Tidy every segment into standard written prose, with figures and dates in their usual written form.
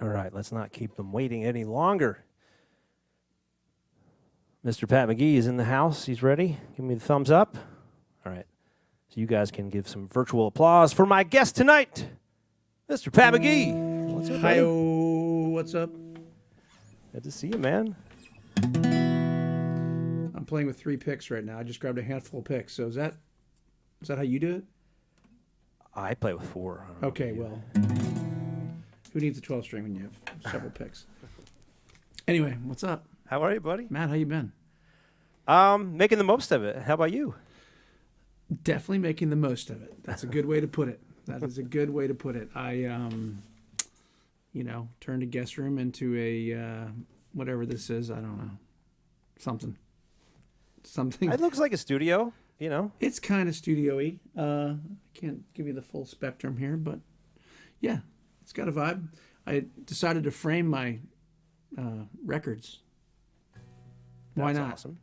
All right, let's not keep them waiting any longer. Mr. Pat McGee is in the house. He's ready. Give me the thumbs up. All right. So you guys can give some virtual applause for my guest tonight, Mr. Pat McGee. What's up, hi-oh. What's up? Good to see you, man. I'm playing with 3 picks right now. I just grabbed a handful of picks. So is that how you do it? I play with 4. Okay, well, who needs a 12 string when you have several picks? Anyway, what's up? How are you, buddy? Matt, how you been? Making the most of it. How about you? Definitely making the most of it. That's a good way to put it. That is a good way to put it. I, turned a guest room into a, whatever this is. I don't know. Something. It looks like a studio, It's kind of studio-y. I can't give you the full spectrum here, but yeah, it's got a vibe. I decided to frame my records. Why not? Awesome.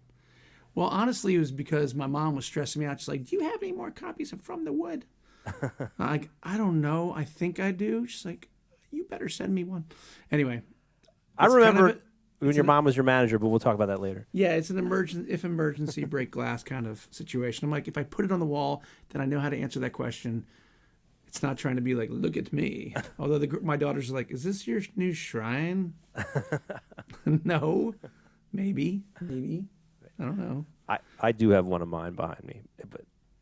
Well, honestly, it was because my mom was stressing me out. She's like, do you have any more copies of From the Wood? I don't know. I think I do. She's like, you better send me one. Anyway. I remember when your mom was your manager, but we'll talk about that later. Yeah, it's an emergency break glass kind of situation. I'm like, if I put it on the wall, then I know how to answer that question. It's not trying to be like, look at me. Although my daughters are like, is this your new shrine? No. Maybe. I don't know. I do have one of mine behind me, but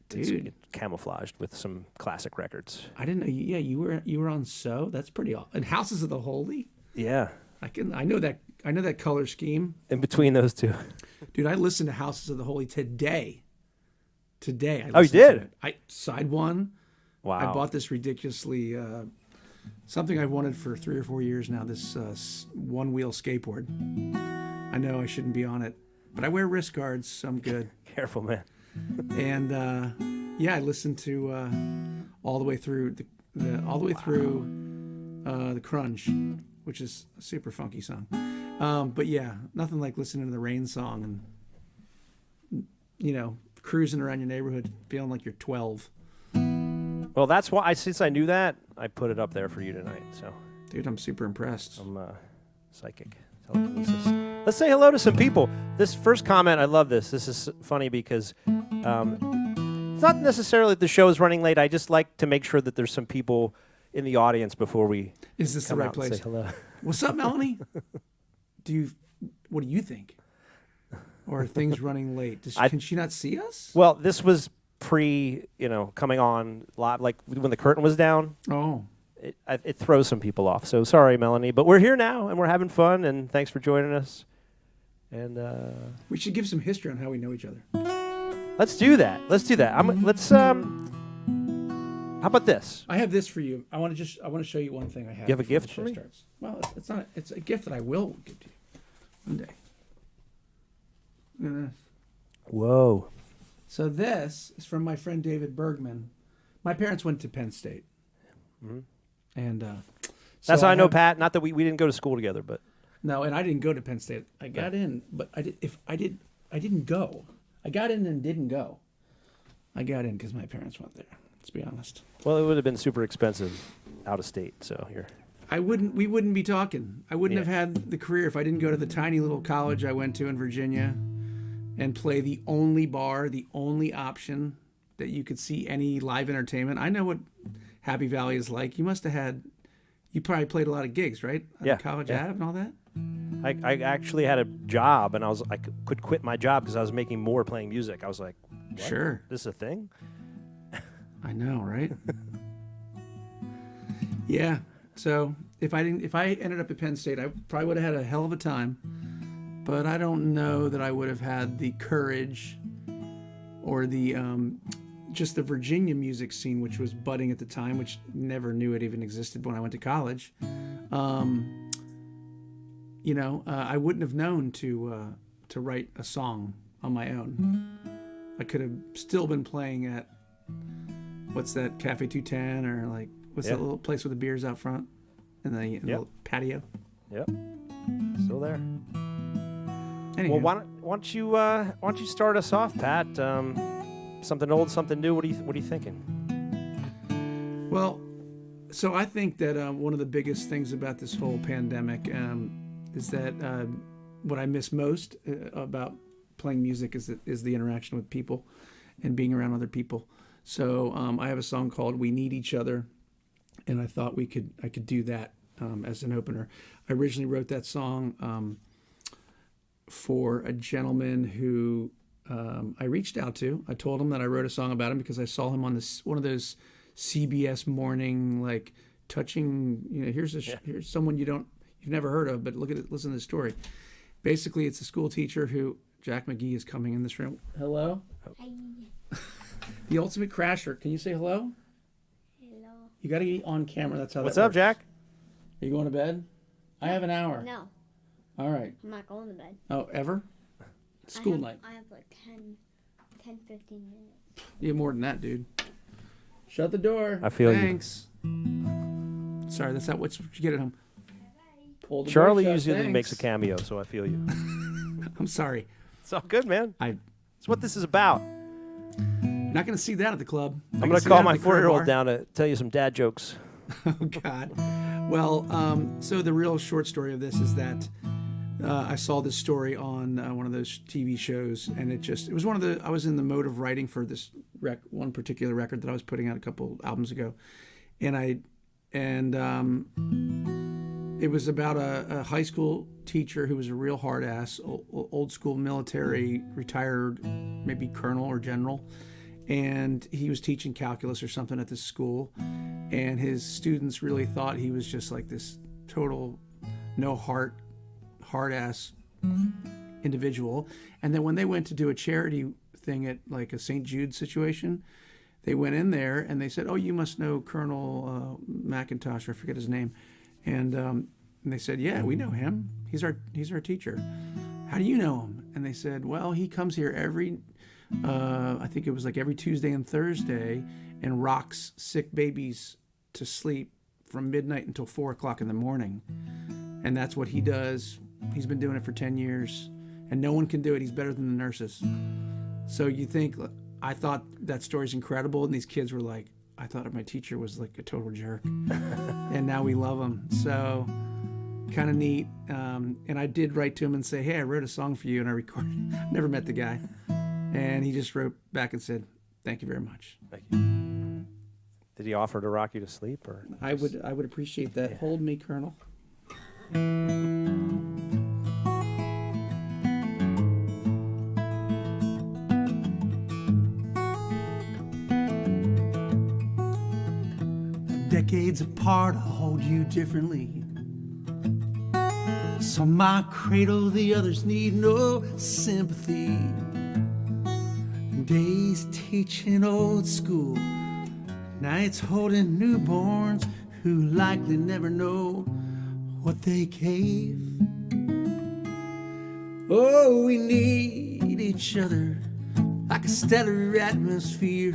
dude, it's camouflaged with some classic records. I didn't know. Yeah, you were on So. That's pretty awesome. And Houses of the Holy. Yeah. I know that color scheme. In between those two. Dude, I listened to Houses of the Holy today. Oh, you did? Side one. Wow. I bought this ridiculously something I've wanted for 3 or 4 years now. This one-wheel skateboard. I know I shouldn't be on it, but I wear wrist guards, so I'm good. Careful, man. And I listened to all the way through the Crunch, which is a super funky song. But yeah, nothing like listening to the Rain song and cruising around your neighborhood feeling like you're 12. Well, that's why since I knew that, I put it up there for you tonight. So, dude, I'm super impressed. I'm psychic. Telekinesis. Let's say hello to some people. This first comment, I love this. This is funny because it's not necessarily that the show is running late. I just like to make sure that there's some people in the audience before we. Is this the right place? Say hello. What's up, Melanie? What do you think? Or are things running late? Can she not see us? Well, this was coming on live, like when the curtain was down. Oh. It throws some people off. So sorry, Melanie, but we're here now and we're having fun. And thanks for joining us. And we should give some history on how we know each other. Let's do that. How about this? I have this for you. I want to show you one thing I have. You have a gift for me? Starts. Well, it's not. It's a gift that I will give to you one day. Look at this. Whoa. So this is from my friend David Bergman. My parents went to Penn State. Mm-hmm. And that's how I know Pat. Not that we didn't go to school together, but no, and I didn't go to Penn State. I got in, but I didn't go. I got in and didn't go. I got in because my parents went there. Let's be honest. Well, it would have been super expensive out of state. So here, we wouldn't be talking. I wouldn't have had the career if I didn't go to the tiny little college I went to in Virginia and play the only bar, the only option that you could see any live entertainment. I know what Happy Valley is like. You probably played a lot of gigs, right? Yeah. College Ave and all that? I actually had a job, and I could quit my job because I was making more playing music. I was like, what? Sure. This is a thing? I know, right? Yeah. So if I ended up at Penn State, I probably would have had a hell of a time. But I don't know that I would have had the courage or the just the Virginia music scene, which was budding at the time, which never knew it even existed when I went to college. I wouldn't have known to write a song on my own. I could have still been playing at what's that, Cafe 210, or like what's that little place with the beers out front and the little patio. Yep, still there. Anywho. Well, why don't you start us off, Pat? Something old, something new. What are you thinking? Well, So I think that one of the biggest things about this whole pandemic is that what I miss most about playing music is the interaction with people and being around other people. So I have a song called "We Need Each Other," and I thought I could do that as an opener. I originally wrote that song for a gentleman who I reached out to. I told him that I wrote a song about him because I saw him on one of those CBS morning, like, touching, here's someone you've never heard of, but listen to the story. Basically, it's a school teacher who, Jack McGee is coming in this room. Hello? Hi. The ultimate crasher. Can you say hello? Hello. You got to get on camera. That's how What's that up, works. Jack? Are you going to bed? I have an hour. No, All right. I'm not going to bed. Oh, ever? School night. I have like 10, 15 minutes. You have more than that, dude. Shut the door. I feel you. Thanks. Sorry, that's not what you get at home. Pull the door Charlie shut. usually Thanks. makes a cameo, so I feel you. I'm sorry. It's all good, man. It's what this is about. You're not going to see that at the club. I'm going to call my 4-year-old down to tell you some dad jokes. Oh, God. Well, so the real short story of this is that I saw this story on one of those TV shows, and it was I was in the mode of writing for this one particular record that I was putting out a couple albums ago. And it was about a high school teacher who was a real hard ass, old school military, retired, maybe colonel or general. And he was teaching calculus or something at this school. And his students really thought he was just like this total no heart, hard ass individual. And then when they went to do a charity thing at like a St. Jude situation, they went in there and they said, "Oh, you must know Colonel McIntosh," I forget his name. And they said, "Yeah, we know him. He's our teacher." "How do you know him?" And they said, "Well, he comes here every, I think it was like every Tuesday and Thursday, and rocks sick babies to sleep from midnight until 4 o'clock in the morning. And that's what he does. He's been doing it for 10 years, and no one can do it. He's better than the nurses." So you think, I thought that story's incredible, and these kids were like, "I thought my teacher was like a total jerk." And now we love him. So kind of neat. And I did write to him and say, "Hey, I wrote a song for you," and I recorded. Never met the guy. And he just wrote back and said, "Thank you very much." Thank you. Did he offer to rock you to sleep, or? I would appreciate that. Yeah. Hold me, Colonel. Decades apart, I hold you differently. Some might cradle, the others need no sympathy. Days teaching old school, nights holding newborns who likely never know what they gave. Oh, we need each other like a stellar atmosphere.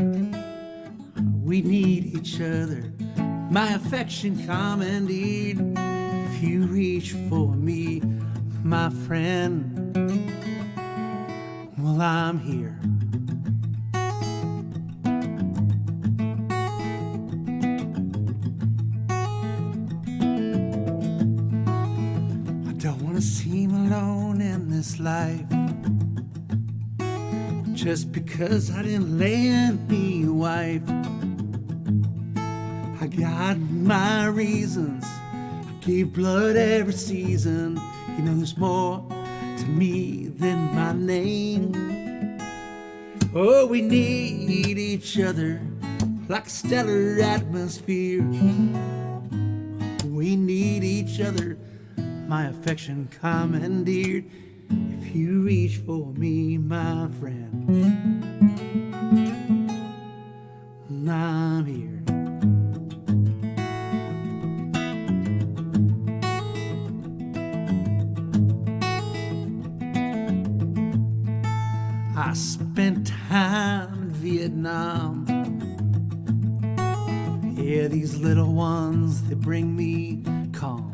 We need each other, my affection commandeered. If you reach for me, my friend, well, I'm here. I don't want to seem alone in this life, just because I didn't land me a wife. I got my reasons. I gave blood every season. You know, there's more to me than my name. Oh, we need each other like a stellar atmosphere. We need each other, my affection commandeered. If you reach for me, my friend, I'm here. I spent time in Vietnam. Yeah, these little ones, they bring me calm.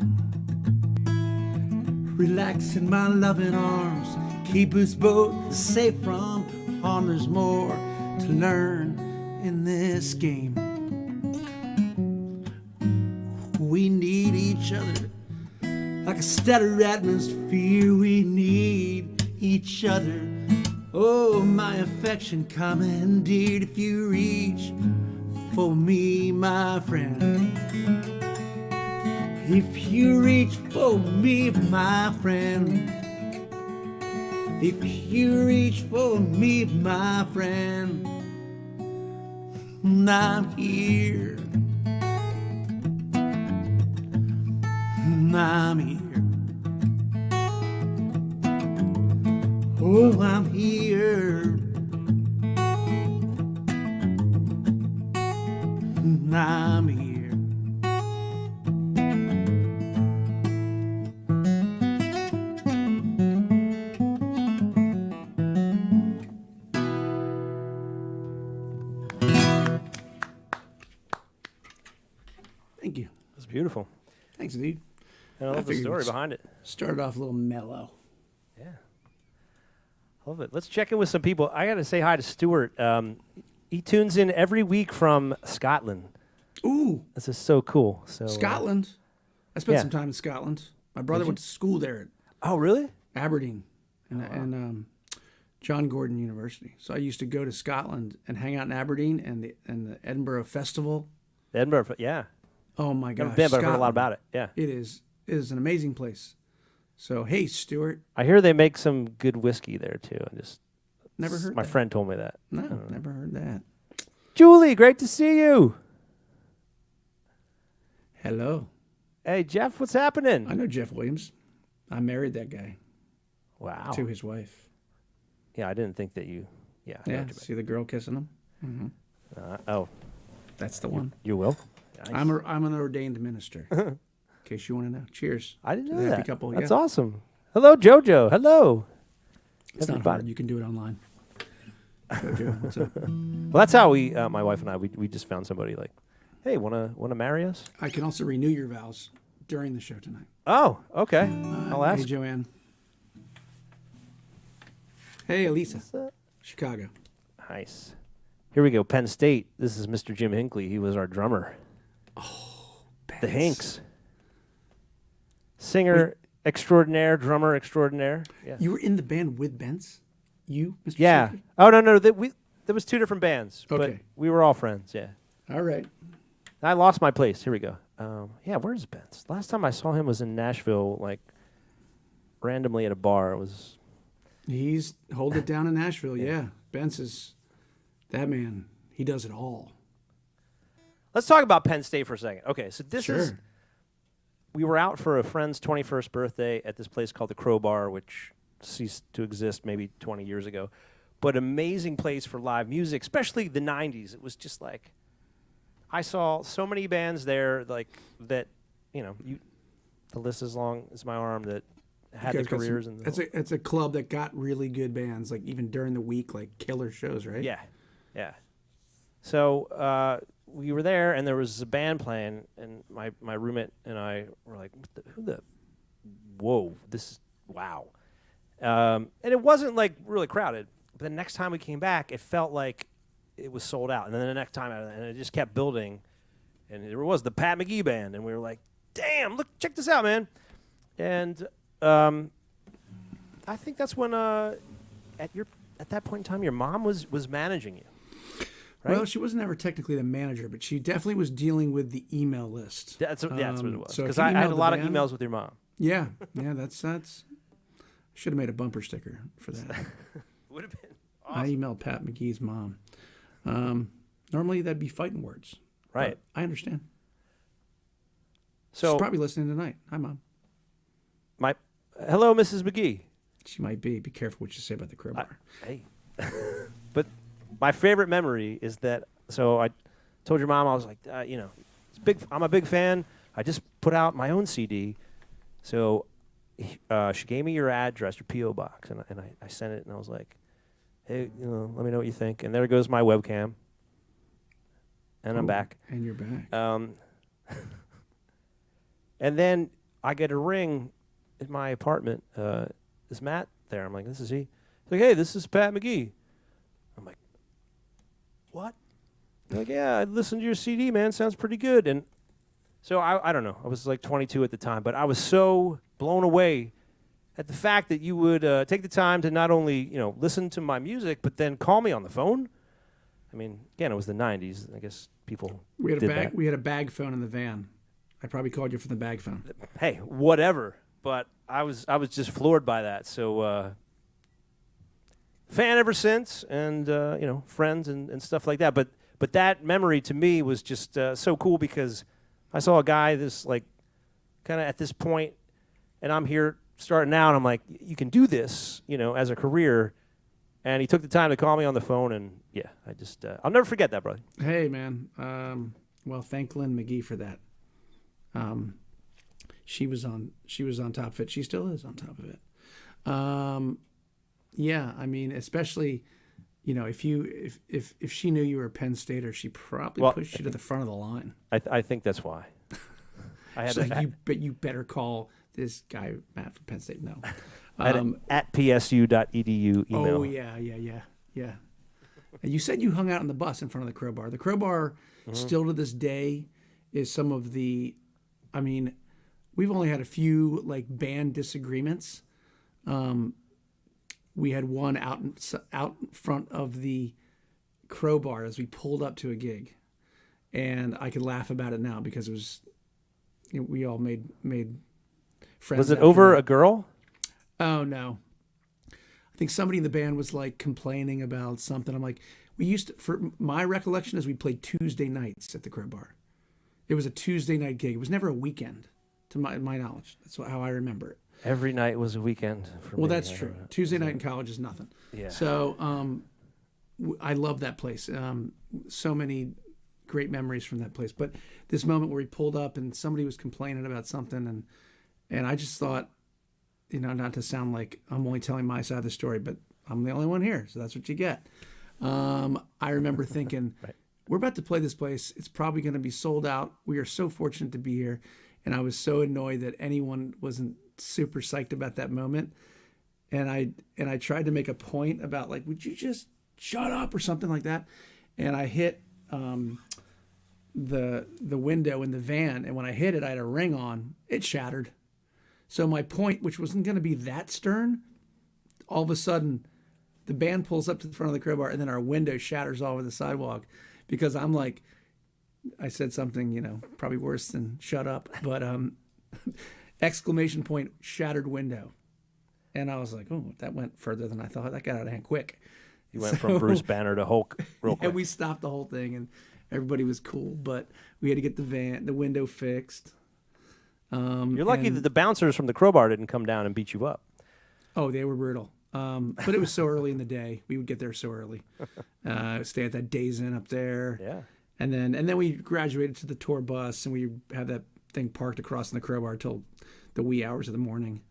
Relax in my loving arms, keep us both safe from harm. There's more to learn in this game. each other. Like a stellar atmosphere, we need each other. Oh, my affection commandeered. If you reach for me, my friend. If you reach for me, my friend. If you reach for me, my friend. I'm here. I'm here. Oh, I'm here. I'm here. Thank you. That's beautiful. Thanks, dude. And I love the figured story it's- behind it. Started off a little mellow. Yeah. Love it. Let's check in with some people. I got to say hi to Stuart. He tunes in every week from Scotland. Ooh, This is so cool. So Scotland. I spent yeah. some time in Scotland. My brother went to school there oh, really? at Aberdeen and John Gordon University. So I used to go to Scotland and hang out in Aberdeen and the Edinburgh Festival. Edinburgh. Yeah. Oh my Never gosh. been, but I've heard a lot Scotland. about it. Yeah. It is an amazing place. So hey, Stuart, I hear they make some good whiskey there too. I just never heard my that. friend told me that. No, never heard that. Julie, great to see you. Hello. Hey, Jeff, what's happening? I know Jeff Williams. I married that guy Wow. to his wife. Yeah, I didn't think that you. Yeah. I know Yeah, what you see the girl kissing him? meant. Oh, That's the one. you will. Nice. I'm an ordained minister. In case you want to know. Cheers. I didn't to know the happy that. couple. That's yeah. awesome. Hello, Jojo. Hello. It's not everybody. hard. You can do it online. Jojo, what's up? Well, that's how we, my wife and I, we just found somebody like, hey, wanna marry us? I can also renew your vows during the show tonight. Oh, okay. I'll Hey, ask. Joanne. Hey, Elisa. What's up? Chicago. Nice. Here we go. Penn State. This is Mr. Jim Hinckley. He was our drummer. The Hinks. Singer extraordinaire, drummer extraordinaire. Yeah. You were in the band with Bence? You, Mr. Yeah. Santry? Oh no. There was two different bands, but Okay. we were all friends. Yeah. All right. I lost my place. Here we go. Yeah. Where's Ben's? Last time I saw him was in Nashville, like randomly at a bar. It was. He's holding it down in Nashville. Yeah. Bence is that man. He does it all. Let's talk about Penn State for a second. Okay, so this is. Sure. We were out for a friend's 21st birthday at this place called the Crowbar, which ceased to exist maybe 20 years ago. But amazing place for live music, especially the 90s. It was just like, I saw so many bands there, like that, the list as long as my arm that had You the guys got some- careers. And it's a club that got really good bands, like even during the week, like killer shows, right? yeah. So we were there, and there was a band playing, and my roommate and I were like, whoa, wow. And it wasn't like really crowded. But the next time we came back, it felt like it was sold out. And then the next time, and it just kept building. And there was the Pat McGee band, and we were like, damn, look, check this out, man. And I think that's when at that point in time, your mom was managing you. Right? Well, she wasn't ever technically the manager, but she definitely was dealing with the email list. That's what it was. so if Because you I had emailed a the lot of band- emails with your mom. Yeah, that's. Should have made a bumper sticker for that. Would have been I emailed Pat McGee's mom. Normally that'd be fighting words. but right. I understand. So She's probably listening tonight. Hi, Mom. hello, Mrs. McGee. She might be. Be careful what you say about the crowbar. Hey. But my favorite memory is that. So I told your mom, I was like, it's big. I'm a big fan. I just put out my own CD. So she gave me your address, your P.O. box, and I sent it, and I was like, hey, let me know what you think. And there goes my webcam. And I'm Oh, back. And you're back. And then I get a ring in my apartment. Is Matt there? I'm like, this is he. He's like, hey, this is Pat McGee. I'm like, what? They're like, yeah, I listened to your CD, man. Sounds pretty good. And So I don't know. I was like 22 at the time, but I was so blown away at the fact that you would take the time to not only listen to my music, but then call me on the phone. I mean, again, it was the 90s. I guess people did that. We had a bag phone in the van. I probably called you from the bag phone. Hey, whatever. But I was just floored by that. So fan ever since, and friends and stuff like that. But that memory to me was just so cool because I saw a guy this like kind of at this point, and I'm here starting out. And I'm like, you can do this, as a career. And he took the time to call me on the phone, and yeah, I just I'll never forget that, brother. Hey, man. Well, thank Lynn McGee for that. She was on top of it. She still is on top of it. Yeah, I mean, especially, if she knew you were a Penn Stater, she probably pushed you to the front of the line. I think that's why. I had She's like, you better call this guy Matt from Penn State. No. I had an at psu.edu email. Oh yeah. And you said you hung out on the bus in front of the Crowbar. The Crowbar, still to this day, is some of the. I mean, we've only had a few like band disagreements. We had one out in front of the Crowbar as we pulled up to a gig, and I could laugh about it now because it was. We all made friends. Was it over a girl? Oh no. I think somebody in the band was like complaining about something. I'm like, for my recollection is we played Tuesday nights at the Crowbar. It was a Tuesday night gig. It was never a weekend, to my knowledge. That's how I remember it. Every night was a weekend for me. That's true. Tuesday night in college is nothing. Yeah. So I love that place. So many great memories from that place. But this moment where we pulled up and somebody was complaining about something, and I just thought, not to sound like I'm only telling my side of the story, but I'm the only one here, so that's what you get. I remember thinking, right. We're about to play this place. It's probably going to be sold out. We are so fortunate to be here. And I was so annoyed that anyone wasn't super psyched about that moment. And I tried to make a point about like, would you just shut up or something like that? And I hit the window in the van. And when I hit it, I had a ring on. It shattered. So my point, which wasn't going to be that stern, all of a sudden the band pulls up to the front of the Crowbar and then our window shatters all over the sidewalk because I'm like, I said something, probably worse than shut up, but exclamation point, shattered window. And I was like, oh, that went further than I thought. That got out of hand quick. You went from Bruce Banner to Hulk real quick. And we stopped the whole thing and everybody was cool, but we had to get the window fixed. You're lucky that the bouncers from the Crowbar didn't come down and beat you up. Oh, they were brutal. But it was so early in the day. We would get there so early. Stay at that Days Inn up there. Yeah. And then we graduated to the tour bus, and we had that thing parked across in the Crowbar till the wee hours of the morning.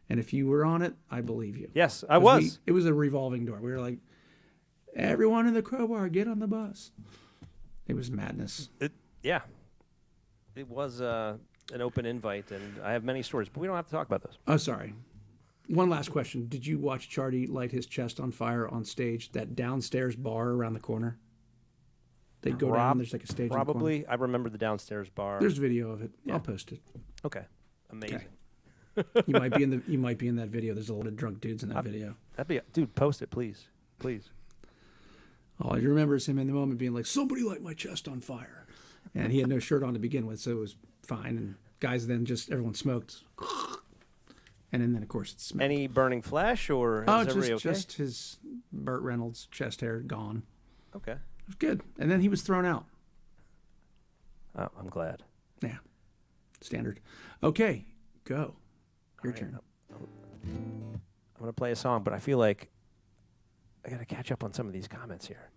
And if you were on it, I believe you. Yes, I was. It was a revolving door. We were like, everyone in the Crowbar, get on the bus. It was madness. Yeah. It was an open invite, and I have many stories, but we don't have to talk about those. Oh, sorry. One last question. Did you watch Charlie light his chest on fire on stage, that downstairs bar around the corner? They'd go down, there's like a stage Probably. in the corner. I remember the downstairs bar. There's video of it. Yeah. I'll post it. Okay. Amazing. Okay. You might be in that video. There's a lot of drunk dudes in that video. Dude, post it, please. Please. All I remember is him in the moment being like, somebody light my chest on fire. And he had no shirt on to begin with, so it was fine. And guys then everyone smoked. And then of course it smelled. Any burning flesh or is everybody okay? Just his Burt Reynolds chest hair gone. Okay. It was good. And then he was thrown out. Oh, I'm glad. Yeah. Standard. Okay, go. Your All right. turn. I'm going to play a song, but I feel like I got to catch up on some of these comments here.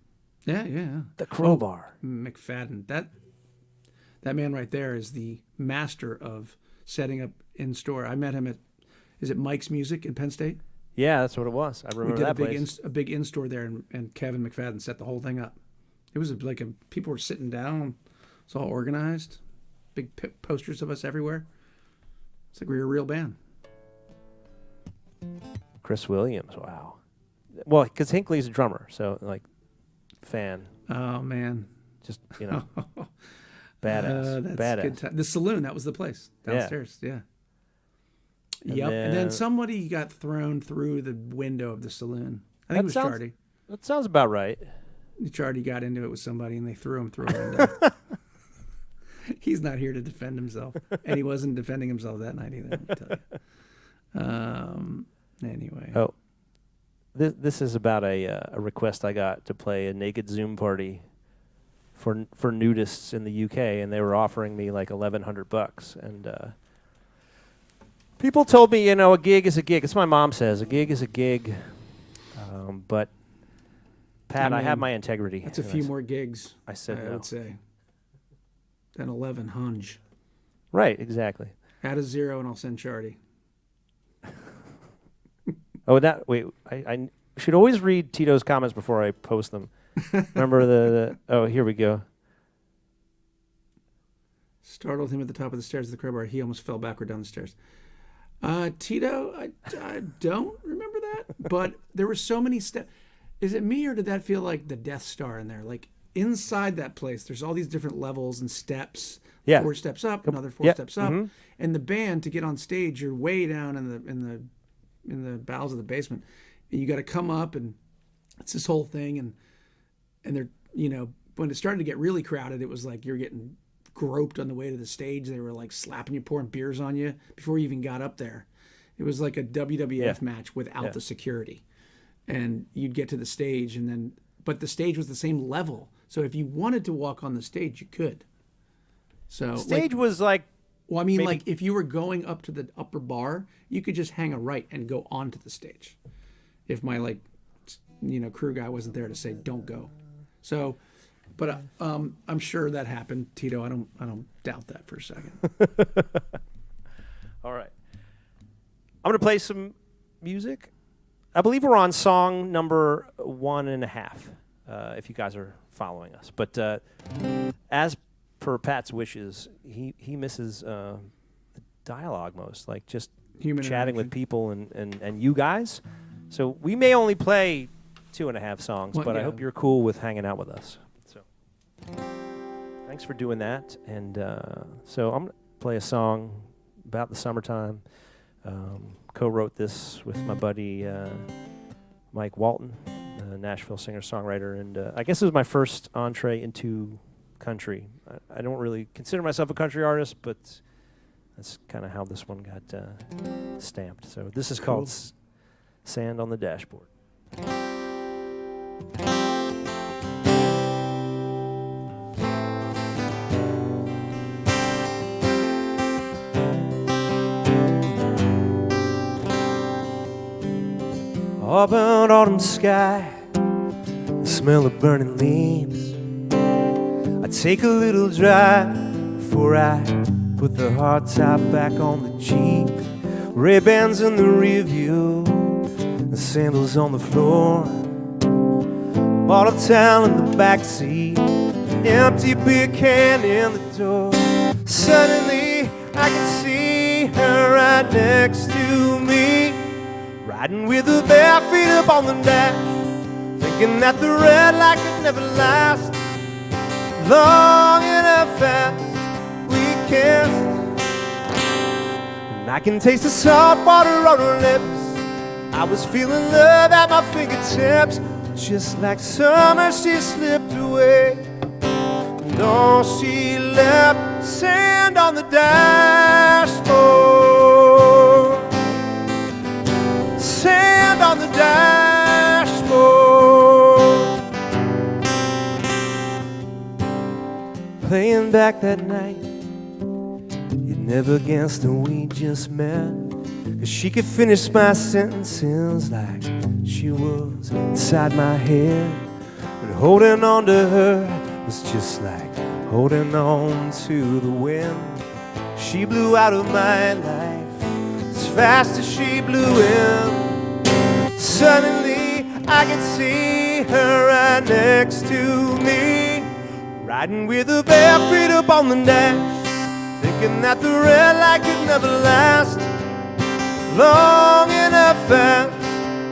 Yeah. The Crowbar. McFadden. That man right there is the master of setting up in store. I met him at, is it Mike's Music in Penn State? Yeah, that's what it was. I remember that place. A big in-store there, and Kevin McFadden set the whole thing up. It was like people were sitting down. It's all organized. Big posters of us everywhere. It's like we were a real band. Chris Williams, wow. Well, because Hinckley's a drummer, so, fan. Oh, man. Just, Badass. That's Badass. good time. The saloon, that was the place downstairs. Yeah. Yep. And then somebody got thrown through the window of the saloon. I think it was Chardy. That sounds about right. Chardy got into it with somebody and they threw him through a window. He's not here to defend himself. And he wasn't defending himself that night either, let me tell you. Anyway. Oh, this is about a request I got to play a naked Zoom party for nudists in the UK, and they were offering me like $1,100, and people told me, a gig is a gig. It's what my mom says, a gig is a gig, but Pat, I have my integrity. That's a few more gigs. I said I no. would say than 11 hunch. Right, exactly. Add a 0 and I'll send Chardy. I should always read Tito's comments before I post them. Remember oh, here we go. Startled him at the top of the stairs of the crowbar. He almost fell backward down the stairs. Tito, I don't remember that, but there were so many steps. Is it me or did that feel like the Death Star in there? Like inside that place, there's all these different levels and steps. Yeah. 4 steps up, another 4 steps up, Mm-hmm. and the band to get on stage, you're way down in the bowels of the basement, and you got to come up, and it's this whole thing, and they're when it started to get really crowded, it was like you're getting groped on the way to the stage. They were like slapping you, pouring beers on you before you even got up there. It was like a WWF match without the security. And you'd get to the stage, but the stage was the same level. So if you wanted to walk on the stage, you could. So Stage was like, well, I mean, like if you were going up to the upper bar, you could just hang a right and go onto the stage. If my crew guy wasn't there to say don't go. So, but I'm sure that happened, Tito. I don't doubt that for a second. all right. I'm gonna play some music. I believe we're on song number 1.5, if you guys are following us. But as per Pat's wishes, he misses the dialogue most, like just Human chatting interaction. with people and you guys. So we may only play 2.5 songs, Well, but I yeah. hope you're cool with hanging out with us. So thanks for doing that. And so I'm going to play a song about the summertime. Co-wrote this with my buddy Mike Walton, a Nashville singer-songwriter, and I guess it was my first entree into country. I don't really consider myself a country artist, but that's kind of how this one got stamped. So this is called Sand on the Dashboard. Auburn autumn sky, the smell of burning leaves. I take a little drive before I put the hard top back on the Jeep. Ray-Bans in the rear view, the sandals on the floor. Bottle towel in the back seat, an empty beer can in the door. Suddenly I can see her right next to me, riding with her bare feet up on the dash, thinking that the red light could never last long enough fast. We kissed, and I can taste the salt water on her lips. I was feeling love at my fingertips. Just like summer, she slipped away. And all she left, sand on the dashboard. Sand on the dashboard. Playing back that night, you never guessed that we just met. 'Cause she could finish my sentences like she was inside my head. But holding on to her was just like holding on to the wind. She blew out of my life as fast as she blew in. Suddenly I could see her right next to me, riding with her bare feet up on the dash, thinking that the red light could never last long enough fast.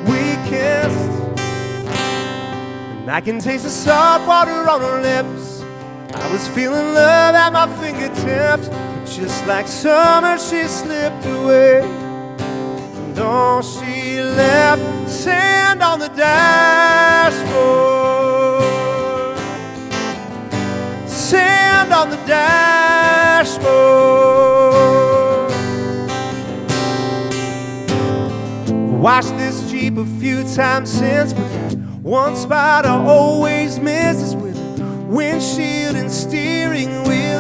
We kissed, and I can taste the salt water on her lips. I was feeling love at my fingertips, but just like summer, she slipped away. And all she left, sand on the dashboard. Sand on the dashboard. Washed this Jeep a few times since, but one spot I always miss is with windshield and steering wheel.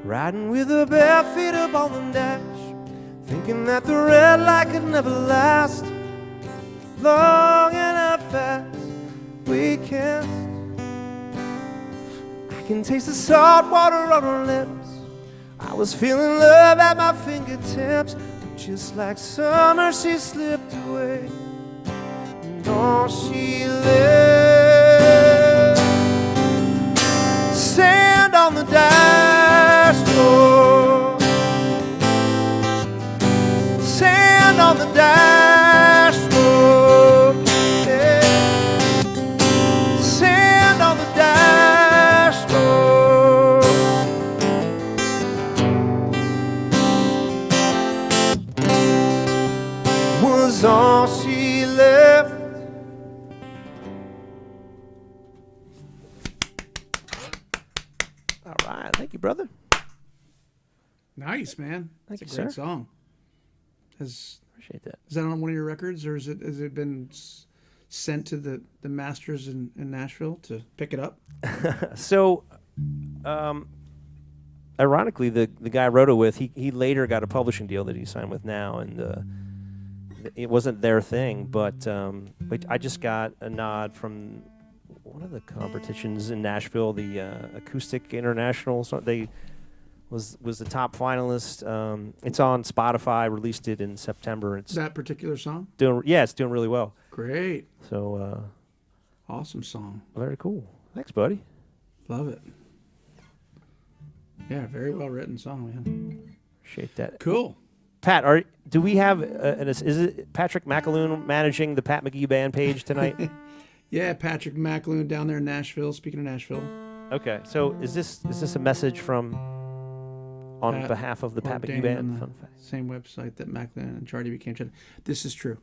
Riding with her bare feet up on the dash, thinking that the red light could never last long enough fast. We kissed. I can taste the salt water on her lips. I was feeling love at my fingertips, but just like summer, she slipped away. And all she left, sand on the dashboard. Sand on the dashboard. Yeah. Sand on the dashboard. Was all she left. All right, thank you, brother. Nice, man. Thank That's you, a great sir. song. Appreciate that. Is that on one of your records, or has it been sent to the masters in Nashville to pick it up? So, ironically, the guy I wrote it with, he later got a publishing deal that he signed with now, and it wasn't their thing, but I just got a nod from one of the competitions in Nashville, the Acoustic International. So they was the top finalist. It's on Spotify. Released it in September. It's That particular song? it's doing really well. Great. So Awesome song. very cool. Thanks, buddy. Love it. Yeah, very well written song, man. Appreciate that. Cool. Pat, do we have is it Patrick McAloon managing the Pat McGee band page tonight? Yeah, Patrick McAloon down there in Nashville. Speaking of Nashville, Okay, so is this a message from on Pat behalf of the Pat McGee ordained band? on Fun the fact. same website that McAloon and Charlie became. This is true.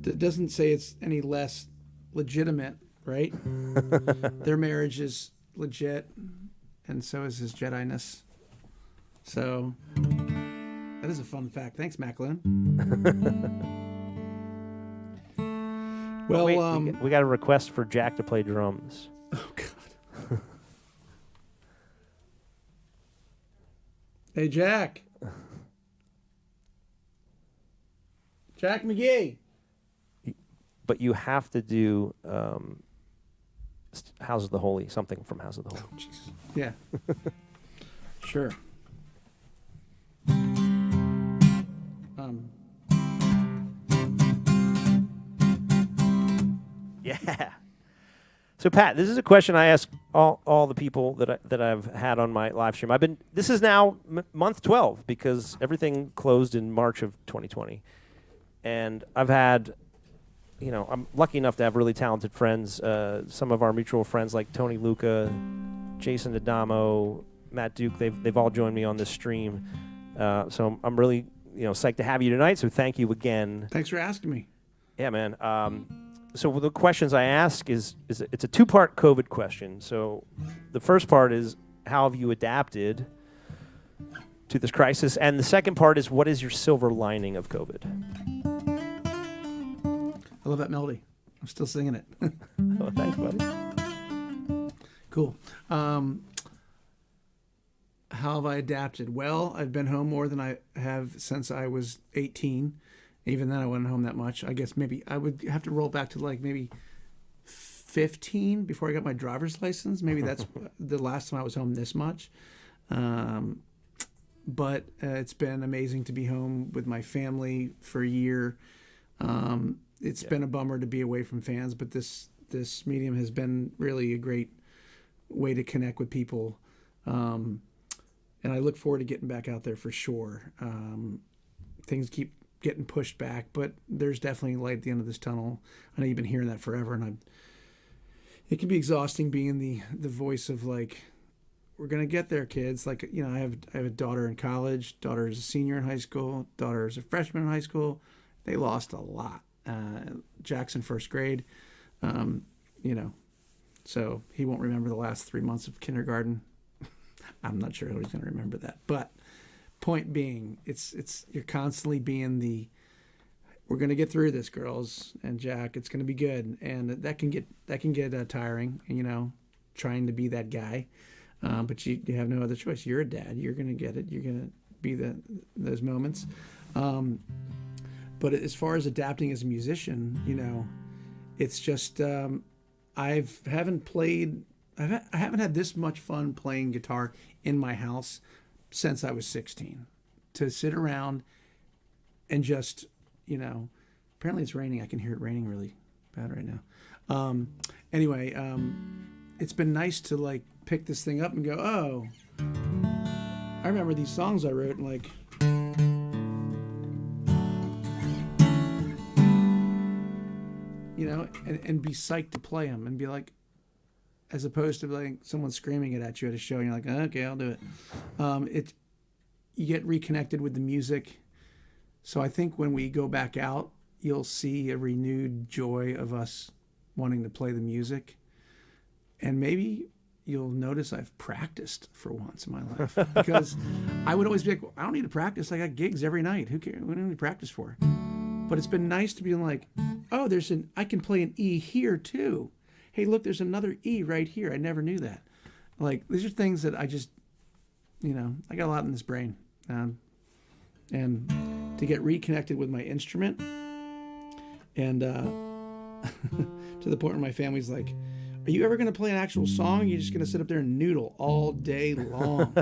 It doesn't say it's any less legitimate, right? Their marriage is legit, and so is his Jedi-ness. So that is a fun fact. Thanks, McAloon. Well, Wait, we got a request for Jack to play drums. oh God. Hey, Jack. Jack McGee. But you have to do House of the Holy, something from House of the Holy. Oh, Jesus. Yeah. Sure. Yeah. So Pat, this is a question I ask all the people that I've had on my live stream. This is now month 12 because everything closed in March of 2020, and I've had, I'm lucky enough to have really talented friends. Some of our mutual friends like Tony Luca, Jason Adamo, Matt Duke. They've all joined me on this stream. So I'm really psyched to have you tonight. So thank you again. Thanks for asking me. Yeah, man. So the questions I ask it's a two-part COVID question. So the first part is, how have you adapted to this crisis? And the second part is, what is your silver lining of COVID? I love that melody. I'm still singing it. Oh, thanks, buddy. Cool. How have I adapted? Well, I've been home more than I have since I was 18. Even then, I wasn't home that much. I guess maybe I would have to roll back to like maybe 15 before I got my driver's license. Maybe that's the last time I was home this much. But it's been amazing to be home with my family for a year. It's been a bummer to be away from fans, but this medium has been really a great way to connect with people. And I look forward to getting back out there for sure. Things keep getting pushed back, but there's definitely light at the end of this tunnel. I know you've been hearing that forever, and it can be exhausting being the voice of like, we're gonna get there, kids. Like, you know, I have a daughter in college. Daughter is a senior in high school. Daughter is a freshman in high school. They lost a lot. Jackson first grade, you know, so he won't remember the last 3 months of kindergarten. I'm not sure how he's gonna remember that. But point being, it's you're constantly being the, we're gonna get through this, girls and Jack. It's gonna be good, and that can get tiring. You know, trying to be that guy. But you have no other choice. You're a dad. You're going to get it. You're going to be those moments. But as far as adapting as a musician, you know, it's just I haven't had this much fun playing guitar in my house since I was 16. To sit around and just, you know, apparently it's raining. I can hear it raining really bad right now. Anyway, it's been nice to like pick this thing up and go, oh, I remember these songs I wrote, and like, you know, and be psyched to play them and be like, as opposed to like someone screaming it at you at a show and you're like, okay, I'll do it. You get reconnected with the music. So I think when we go back out, you'll see a renewed joy of us wanting to play the music. And maybe you'll notice I've practiced for once in my life, because I would always be like, well, I don't need to practice. I got gigs every night. Who cares? What do I need to practice for? But it's been nice to be like, oh, I can play an E here too. Hey, look, there's another E right here. I never knew that. Like, these are things that I just, you know, I got a lot in this brain. And to get reconnected with my instrument, and to the point where my family's like, are you ever going to play an actual song? Or are you just going to sit up there and noodle all day long?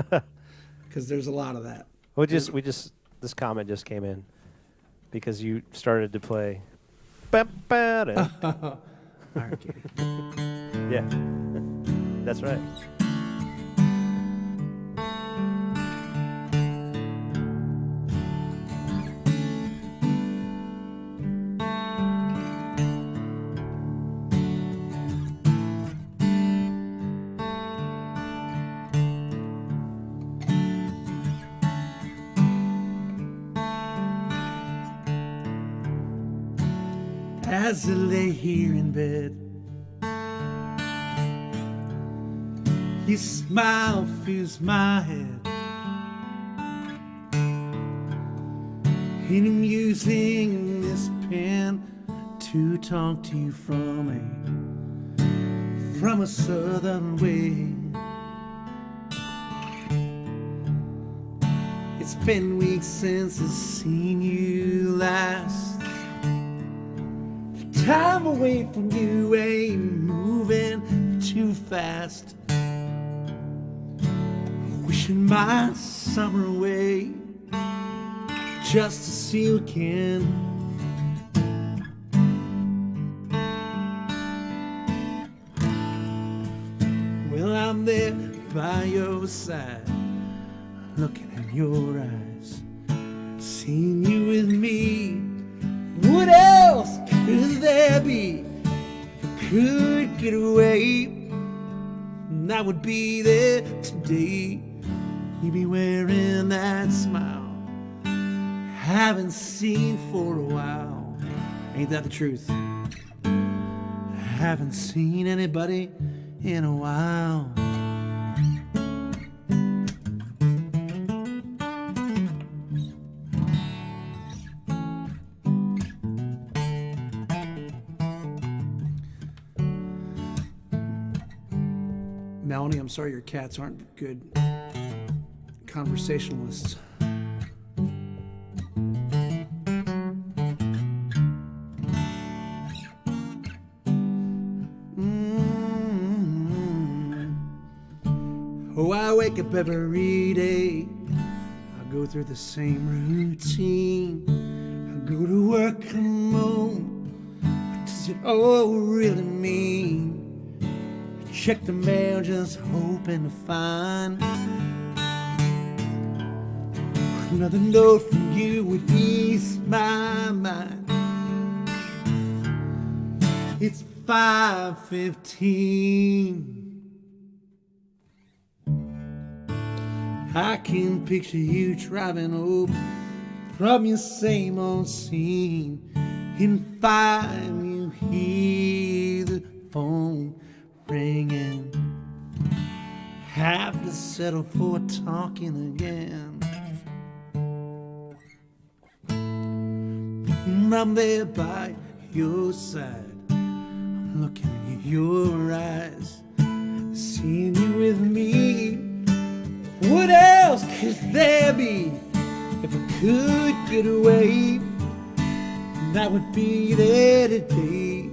Because there's a lot of that. This comment just came in because you started to play. All right, Katie. Yeah, that's right. As I lay here in bed, your smile fills my head, and I'm using this pen to talk to you from a southern way. It's been weeks since I've seen you last. Time away from you ain't moving too fast. Wishing my summer away just to see you again. Well, I'm there by your side, looking in your eyes, seeing you with me. What else could there be? If I could get away, and I would be there today. You'd be wearing that smile haven't seen for a while. Ain't that the truth? I haven't seen anybody in a while. Melanie, I'm sorry your cats aren't good conversationalists. Oh, I wake up every day. I go through the same routine. I go to work, come home. What does it all really mean? Check the mail, just hoping to find another note from you would ease my mind. It's 5:15. I can picture you driving home from your same old scene. In 5, you hear the phone ringing. Have to settle for talking again. And I'm there by your side. I'm looking in your eyes, seeing you with me. What else could there be? If I could get away, I would be there today.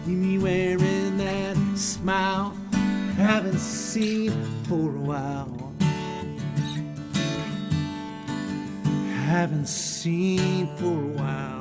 Me wearing that smile I haven't seen for a while. Haven't seen for a while.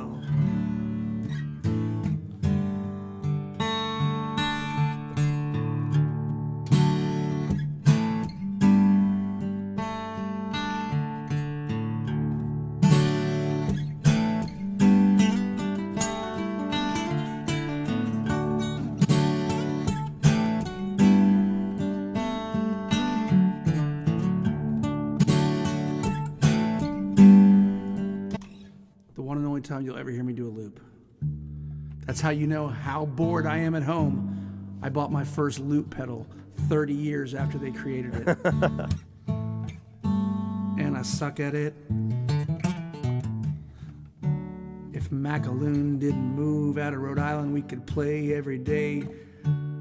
Time you'll ever hear me do a loop. That's how you know how bored I am at home. I bought my first loop pedal 30 years after they created it. And I suck at it. If Macaloon didn't move out of Rhode Island, we could play every day.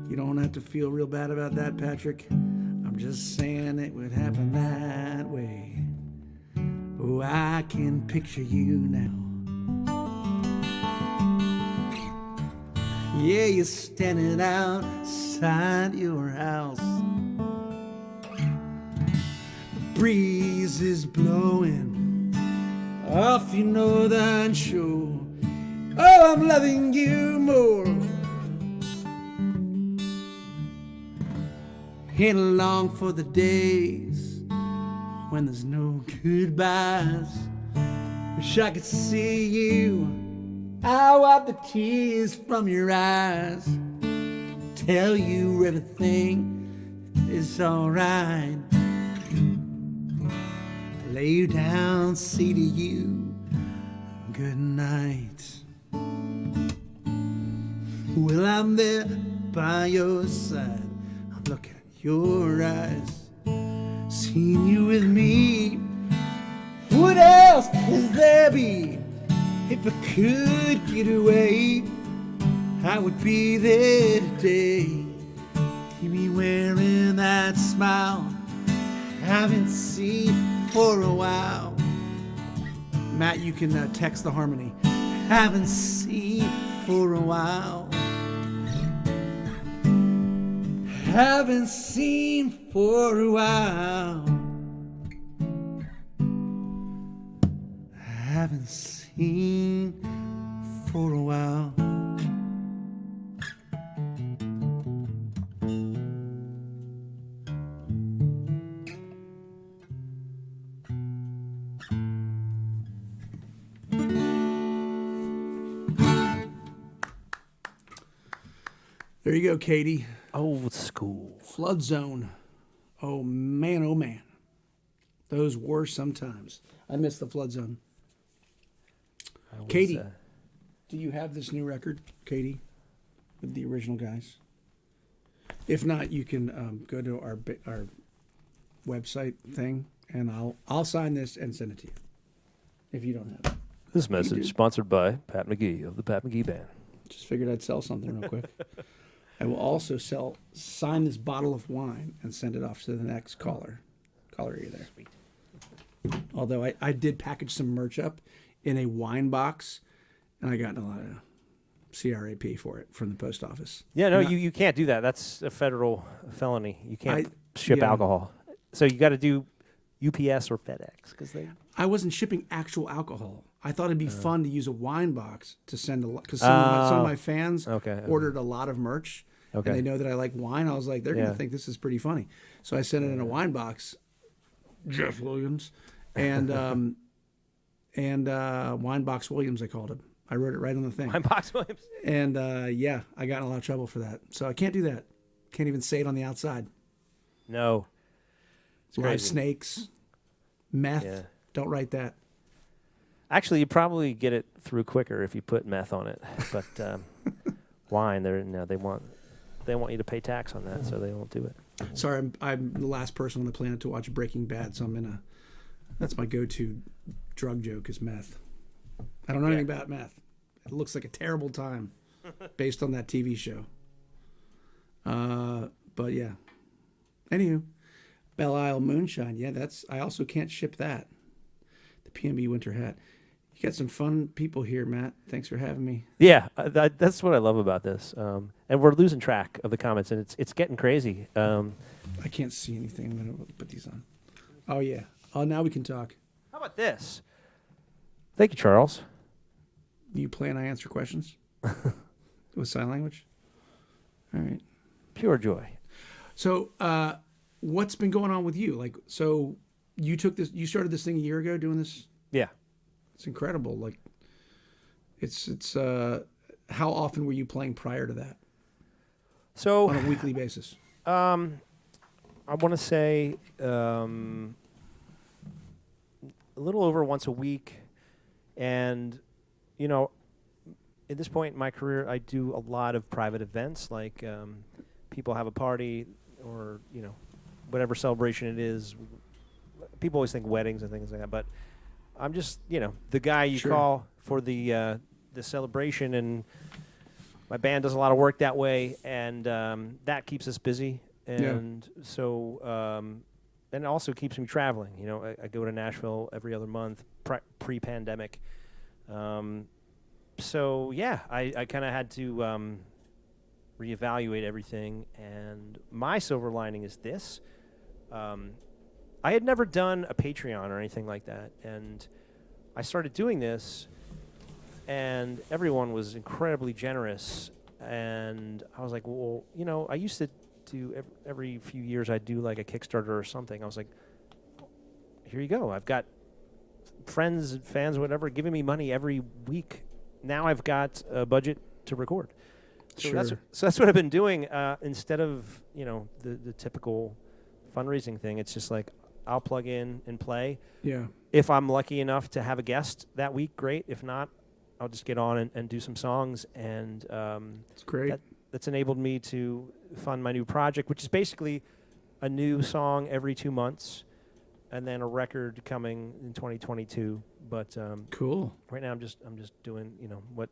You don't have to feel real bad about that, Patrick. I'm just saying it would happen that way. Oh, I can picture you now. Yeah, you're standing outside your house. The breeze is blowing off your northern shore. Oh, I'm loving you more. Ain't long for the days when there's no goodbyes. Wish I could see you. I'll wipe the tears from your eyes. Tell you everything is alright. Lay you down, say to you, good night. Well, I'm there by your side. I'm looking at your eyes, seeing you with me. What else could there be? If I could get away, I would be there today. Keep me wearing that smile I haven't seen for a while. Matt, you can text the harmony. Haven't seen for a while. Haven't seen for a while. Haven't seen for a while. There you go, Katie. Old school. Flood zone. Oh man, oh man. Those were sometimes. I miss the flood zone. Katie, do you have this new record, Katie, with the original guys? If not, you can go to our website thing, and I'll sign this and send it to you. If you don't have it. This message sponsored by Pat McGee of the Pat McGee Band. Just figured I'd sell something real quick. I will also sign this bottle of wine and send it off to the next caller. Caller, are you there? Sweet. Although I did package some merch up in a wine box, and I got a lot of CRAP for it from the post office. Yeah, no, you can't do that. That's a federal felony. You can't ship alcohol. So you got to do UPS or FedEx because they. I wasn't shipping actual alcohol. I thought it'd be fun to use a wine box to send a lot because some of my fans ordered a lot of merch, and they know that I like wine. I was like, they're gonna think this is pretty funny, so I sent it in a wine box. Jeff Williams, and Wine Box Williams, I called him, I wrote it right on the thing. My Box Williams. And yeah, I got in a lot of trouble for that. So I can't do that. Can't even say it on the outside. No. It's Live crazy. snakes, meth. Yeah. Don't write that. Actually, you probably get it through quicker if you put meth on it. But wine, they want you to pay tax on that, so they won't do it. Sorry, I'm the last person on the planet to watch Breaking Bad, so that's my go-to drug joke is meth. I don't know anything about meth. It looks like a terrible time based on that TV show. But yeah. Anywho, Belle Isle Moonshine. Yeah, I also can't ship that. The PNB winter hat. You got some fun people here, Matt. Thanks for having me. Yeah, that's what I love about this. And we're losing track of the comments, and it's getting crazy. I can't see anything. I'm going to put these on. Oh, yeah. Oh, now we can talk. How about this? Thank you, Charles. You plan I answer questions? With sign language? All right. Pure joy. So, what's been going on with you? Like, so you started this thing a year ago doing this? Yeah. It's incredible. Like, it's how often were you playing prior to that So on a weekly basis? I want to say a little over once a week. And, at this point in my career, I do a lot of private events, like people have a party or, whatever celebration it is. People always think weddings and things like that, but I'm just, the guy you Sure. call for the celebration, and my band does a lot of work that way, and that keeps us busy. And so, and it also keeps me traveling. I go to Nashville every other month pre-pandemic. So yeah, I kind of had to reevaluate everything, and my silver lining is this. I had never done a Patreon or anything like that, and I started doing this, and everyone was incredibly generous, and I was like, well, I used to do every few years I'd do like a Kickstarter or something. I was like, here you go. I've got friends, fans, whatever, giving me money every week. Now I've got a budget to record. So Sure. that's what I've been doing instead of, the typical fundraising thing. It's just like I'll plug in and play. Yeah. If I'm lucky enough to have a guest that week, great. If not, I'll just get on and do some songs. And It's great. that's enabled me to fund my new project, which is basically a new song every 2 months, and then a record coming in 2022. But Cool. right now I'm just doing, what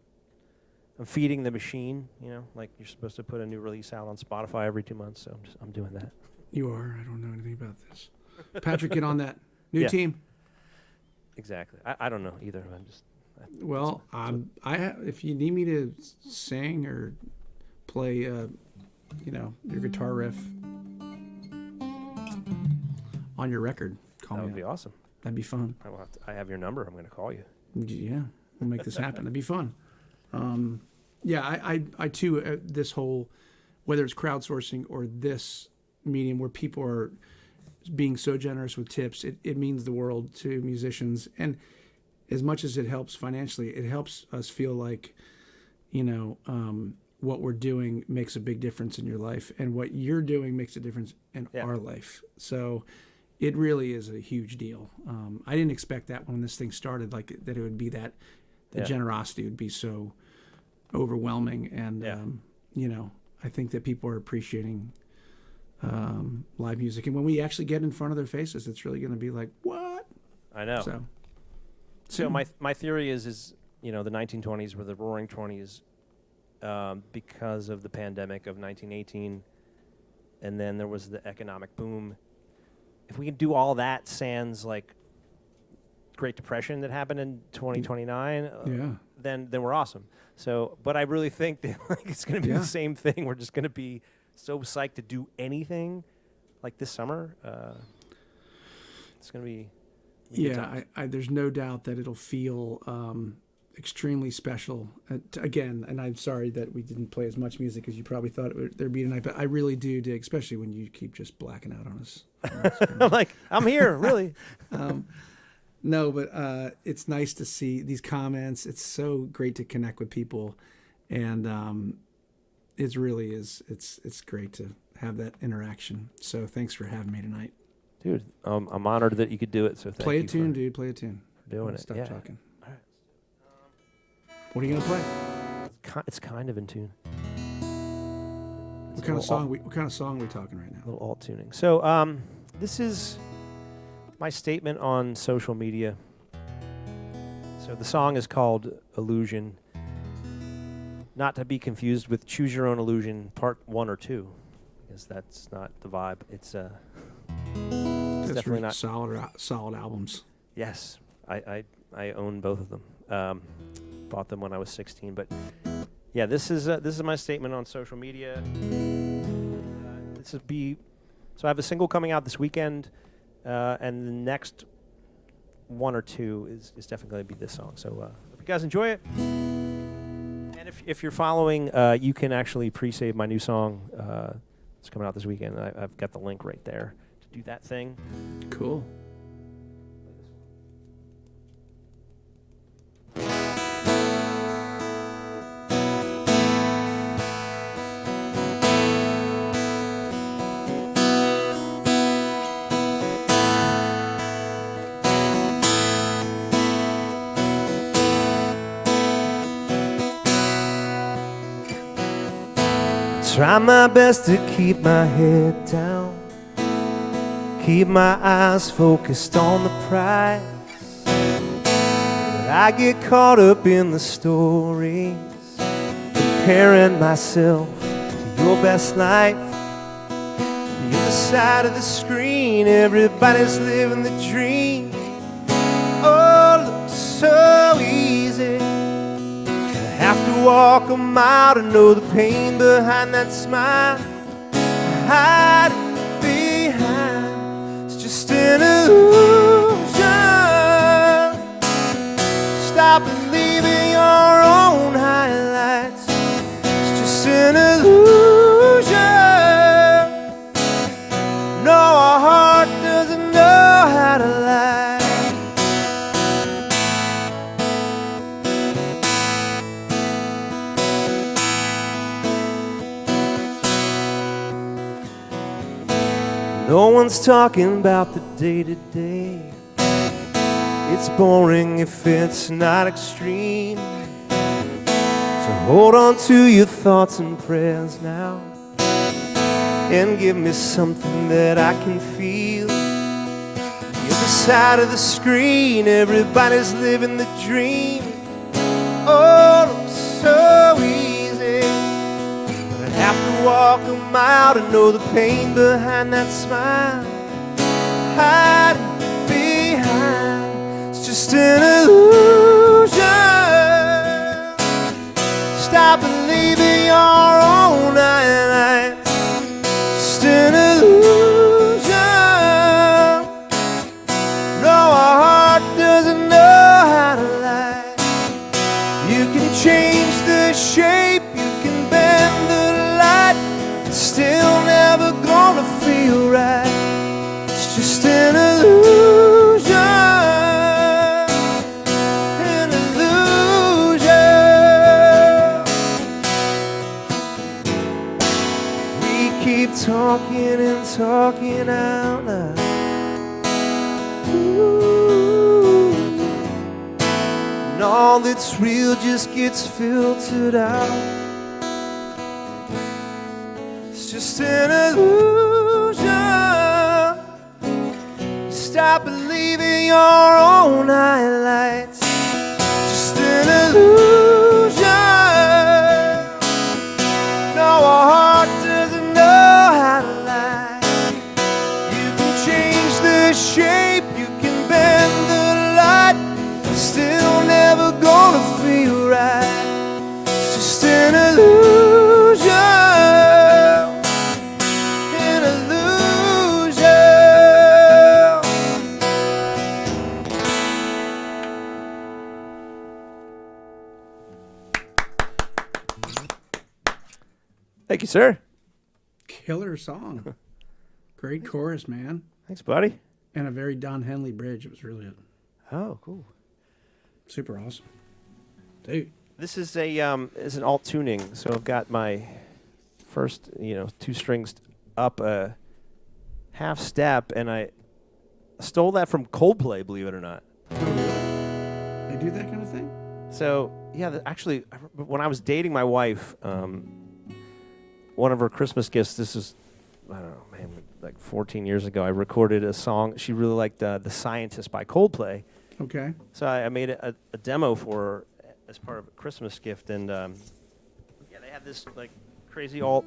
I'm feeding the machine, like you're supposed to put a new release out on Spotify every 2 months. So I'm doing that. You are. I don't know anything about this. Patrick, get on that. New Yeah. team. Exactly. I don't know either. I'm just. Well, if you need me to sing or play, your guitar riff on your record, call That me would be up. awesome. That'd be fun. I have your number. I'm going to call you. Yeah, we'll make this happen. That'd be fun. I too, this whole, whether it's crowdsourcing or this medium where people are being so generous with tips, it means the world to musicians. And as much as it helps financially, it helps us feel like, what we're doing makes a big difference in your life, and what you're doing makes a difference in our life. So it really is a huge deal. I didn't expect that when this thing started, like that it would be that the generosity would be so overwhelming. And, I think that people are appreciating live music. And when we actually get in front of their faces, it's really going to be like, what? I know. So my theory is the 1920s were the roaring 20s because of the pandemic of 1918, and then there was the economic boom. If we can do all that sans like Great Depression that happened in 2029, then we're awesome. So, but I really think that it's going to be the same thing. We're just going to be so psyched to do anything like this summer. It's going to be. There's no doubt that it'll feel extremely special. Again, and I'm sorry that we didn't play as much music as you probably thought there'd be tonight, but I really do dig, especially when you keep just blacking out on us. I'm like, I'm here, really. No, but it's nice to see these comments. It's so great to connect with people, and it really is. It's great to have that interaction. So thanks for having me tonight. Dude, I'm honored that you could do it. So Play a you tune, for dude. Play a tune. doing it. Stop Yeah. talking. All right. What are you gonna play? It's kind of in tune. What kind of song? What kind of song are we talking right now? A little alt tuning. So this is my statement on social media. So the song is called Illusion. Not to be confused with Choose Your Own Illusion Part 1 or 2, because that's not the vibe. It's That's definitely really not. solid albums. Yes, I own both of them. Bought them when I was 16, but yeah, this is my statement on social media. So I have a single coming out this weekend, and the next 1 or 2 is definitely going to be this song. So hope you guys enjoy it. And if you're following, you can actually pre-save my new song. It's coming out this weekend. I've got the link right there to do that thing. Cool. Try my best to keep my head down, keep my eyes focused on the prize. But I get caught up in the stories, comparing myself to your best life. The other side of the screen, everybody's living the dream. Oh, looks so easy. Have to walk a mile to know the pain behind that smile. Hide it behind, it's just an illusion. Stop believing your own highlights, it's just an illusion. No, our heart doesn't know how to lie. No one's talking about the day-to-day. It's boring if it's not extreme. So hold on to your thoughts and prayers now, and give me something that I can feel. The other side of the screen, everybody's living the dream. Oh, it looks so easy, but I have to walk a mile to know the pain behind that smile. Hide it behind, it's just an illusion. Stop believing your own highlights, just an illusion. No, our heart doesn't know how to lie. You can change the shape, you can bend the light, it's still never gonna feel right. It's just an illusion, an illusion. We keep talking and talking out loud. Ooh. And all that's real just gets filtered out. It's just an illusion. Stop believing your own highlights, just an illusion. No, our heart doesn't know how to lie. You can change the shape, you can bend the light, it's still never gonna feel right. It's just an illusion, an illusion. Thank you, sir. Killer song. Great chorus, man. Thanks, buddy. And a very Don Henley bridge. It was really Oh, cool. Super awesome, dude. This is is an alt tuning. So I've got my first, 2 strings up a half step, and I stole that from Coldplay, believe it or not. They do that kind of thing? So, yeah, actually, when I was dating my wife, one of her Christmas gifts, this is, I don't know, man, like 14 years ago, I recorded a song. She really liked The Scientist by Coldplay. Okay. So I made a demo for her as part of a Christmas gift. And, yeah, they had this, like, crazy alt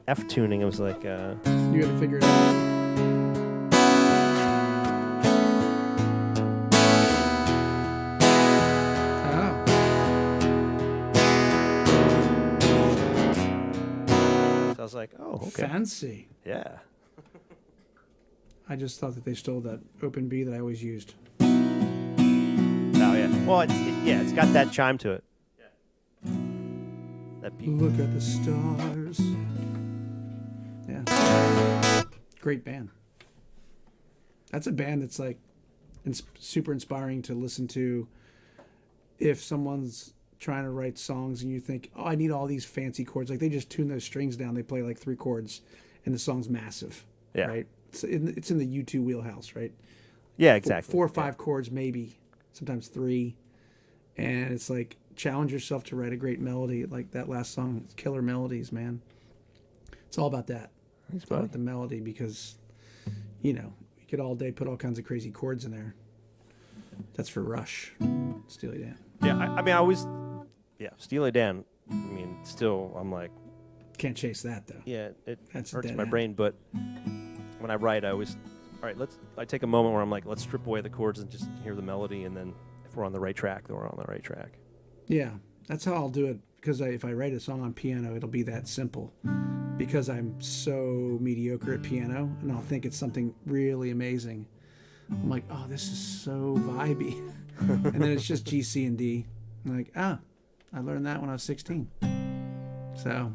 F tuning. It was like... You had to figure it out. I was like, oh, okay. Fancy. Yeah. I just thought that they stole that open B that I always used. Oh, yeah. Well, it's got that chime to it. Yeah. That beat. Look at the stars. Yeah. Great band. That's a band that's like super inspiring to listen to if someone's trying to write songs and you think, oh, I need all these fancy chords. Like they just tune those strings down. They play like 3 chords and the song's massive. Yeah. Right? It's in the U2 wheelhouse, right? Yeah, exactly. 4 or 5 chords, maybe, sometimes 3. And it's like, challenge yourself to write a great melody. Like that last song, it's killer melodies, man. It's all about that. Thanks, It's all about the melody because, you could all day put all kinds of crazy chords in there. That's for Rush, Steely Dan. Yeah, I mean, I always... Yeah, Steely Dan, I mean, still, I'm like... Can't chase that, though. Yeah, it That's a hurts dead my end. brain, but when I write, I always... All right, I take a moment where I'm like, let's strip away the chords and just hear the melody, and then if we're on the right track, then we're on the right track. Yeah, that's how I'll do it. Because if I write a song on piano, it'll be that simple. Because I'm so mediocre at piano, and I'll think it's something really amazing. I'm like, oh, this is so vibey. And then it's just G, C, and D. I'm like, I learned that when I was 16. So,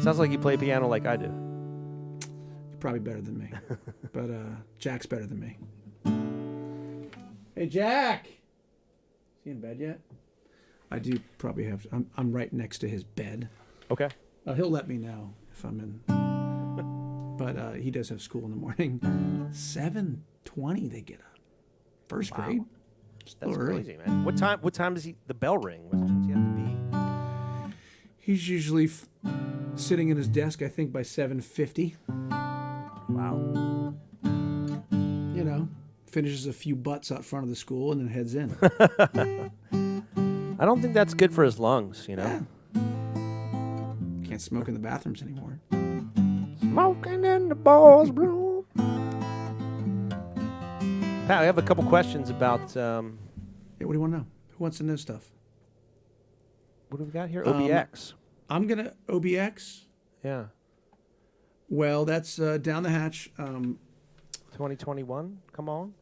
Sounds like you play piano like I do. you're probably better than me. But Jack's better than me. Hey, Jack! Is he in bed yet? I do probably have... I'm right next to his bed. Okay. He'll let me know if I'm in. But he does have school in the morning. 7:20 they get up. First Wow. grade. It's a That's little early. crazy, man. What time does the bell ring? What time does he have to be? He's usually sitting in his desk, I think, by 7:50. Wow. Finishes a few butts out front of the school and then heads in. I don't think that's good for his lungs, Yeah. Can't smoke in the bathrooms anymore. Smoking in the boys' room. Pat, I have a couple questions about... Yeah, what do you want to know? Who wants to know stuff? what do we got here? OBX. I'm going to OBX. Yeah. Well, that's down the hatch. 2021? Come on.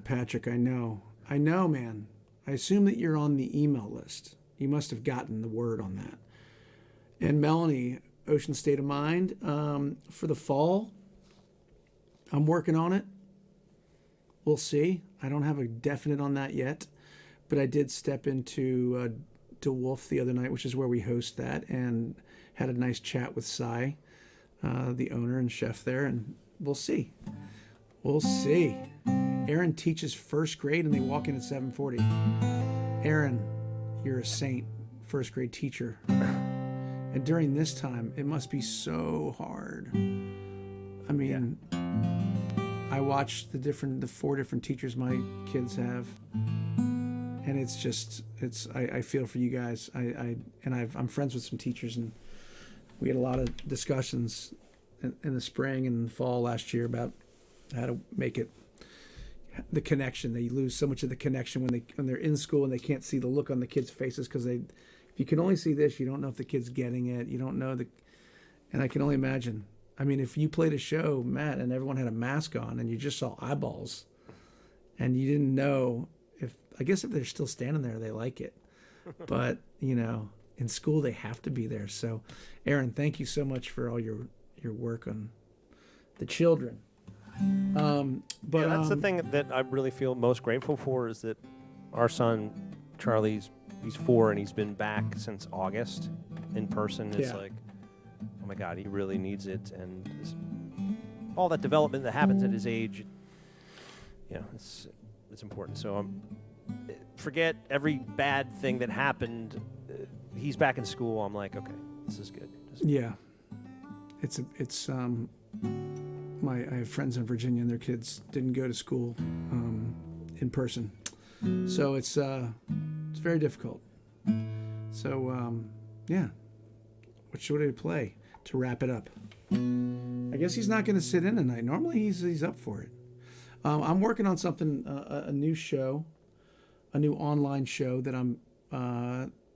Patrick, I know, man. I assume that you're on the email list. You must have gotten the word on that. And Melanie, Ocean State of Mind, for the fall, I'm working on it. We'll see. I don't have a definite on that yet, but I did step into DeWolf the other night, which is where we host that, and had a nice chat with Cy, the owner and chef there, and we'll see. We'll see. Aaron teaches first grade and they walk in at 7:40. Aaron, you're a saint, first grade teacher. And during this time, it must be so hard. I mean, I watched the 4 different teachers my kids have, and I feel for you guys. I'm friends with some teachers, and we had a lot of discussions in the spring and fall last year about how to make it the connection. They lose so much of the connection when they're in school and they can't see the look on the kids' faces because if you can only see this, you don't know if the kid's getting it. You don't know and I can only imagine. I mean, if you played a show, Matt, and everyone had a mask on and you just saw eyeballs and you didn't know I guess if they're still standing there, they like it. But, in school, they have to be there. So, Aaron, thank you so much for all your work on the children. But that's the thing that I really feel most grateful for is that our son Charlie's he's 4 and he's been back since August in person. It's Yeah. like, oh my God, he really needs it, and all that development that happens at his age, it's important. So forget every bad thing that happened. He's back in school. I'm like, okay, this is good. Yeah, it's I have friends in Virginia and their kids didn't go to school in person, so it's very difficult. So yeah, what should we play to wrap it up? I guess he's not going to sit in tonight. Normally he's up for it. I'm working on something, a new show, a new online show that I'm.